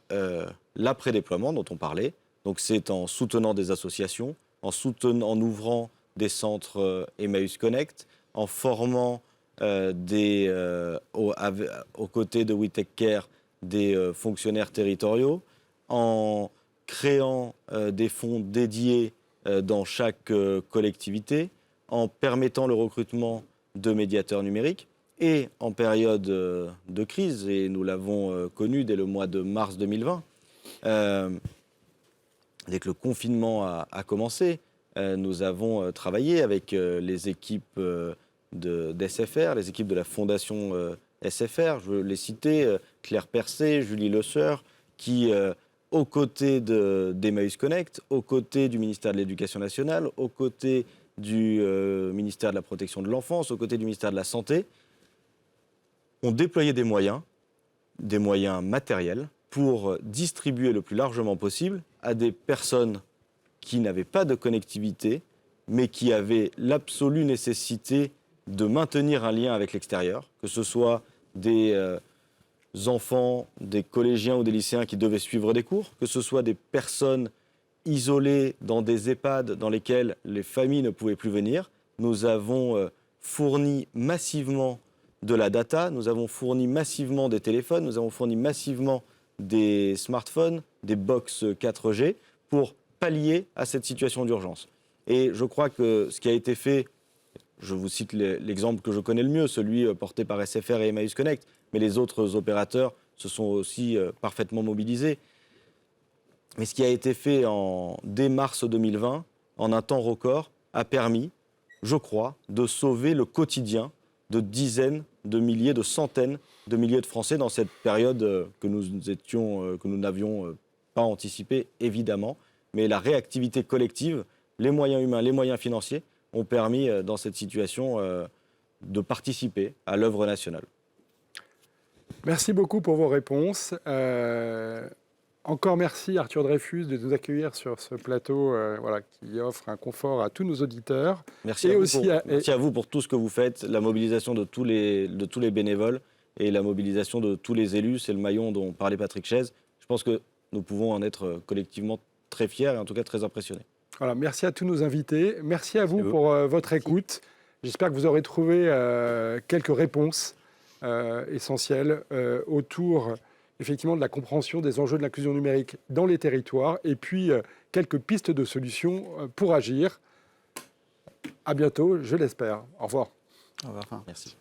l'après-déploiement dont on parlait. Donc, c'est en soutenant des associations, en ouvrant des centres Emmaüs Connect, en formant aux côtés de Whittaker des fonctionnaires territoriaux, en créant des fonds dédiés dans chaque collectivité, en permettant le recrutement de médiateurs numériques et en période de crise, et nous l'avons connu dès le mois de mars 2020, dès que le confinement a commencé, nous avons travaillé avec les équipes d'SFR, les équipes de la fondation SFR, je veux les citer, Claire Percé, Julie Le Sueur, qui... aux côtés d'Emmaüs Connect, aux côtés du ministère de l'Éducation nationale, aux côtés du ministère de la Protection de l'Enfance, aux côtés du ministère de la Santé, ont déployé des moyens matériels, pour distribuer le plus largement possible à des personnes qui n'avaient pas de connectivité, mais qui avaient l'absolue nécessité de maintenir un lien avec l'extérieur, que ce soit des... enfants, des collégiens ou des lycéens qui devaient suivre des cours, que ce soit des personnes isolées dans des EHPAD dans lesquels les familles ne pouvaient plus venir. Nous avons fourni massivement de la data, nous avons fourni massivement des téléphones, nous avons fourni massivement des smartphones, des box 4G pour pallier à cette situation d'urgence. Et je crois que ce qui a été fait, je vous cite l'exemple que je connais le mieux, celui porté par SFR et Emmaüs Connect, mais les autres opérateurs se sont aussi parfaitement mobilisés. Mais ce qui a été fait dès mars 2020, en un temps record, a permis, je crois, de sauver le quotidien de dizaines de milliers, de centaines de milliers de Français dans cette période que nous n'avions pas anticipée, évidemment. Mais la réactivité collective, les moyens humains, les moyens financiers ont permis, dans cette situation, de participer à l'œuvre nationale. Merci beaucoup pour vos réponses. Encore merci Arthur Dreyfus de nous accueillir sur ce plateau qui offre un confort à tous nos auditeurs. Merci à vous pour tout ce que vous faites, la mobilisation de tous les bénévoles et la mobilisation de tous les élus. C'est le maillon dont parlait Patrick Chaise. Je pense que nous pouvons en être collectivement très fiers et en tout cas très impressionnés. Voilà, merci à tous nos invités. Merci à vous pour votre écoute. J'espère que vous aurez trouvé quelques réponses essentielles autour effectivement de la compréhension des enjeux de l'inclusion numérique dans les territoires et puis quelques pistes de solutions pour agir. À bientôt, je l'espère. Au revoir. Au revoir. Merci.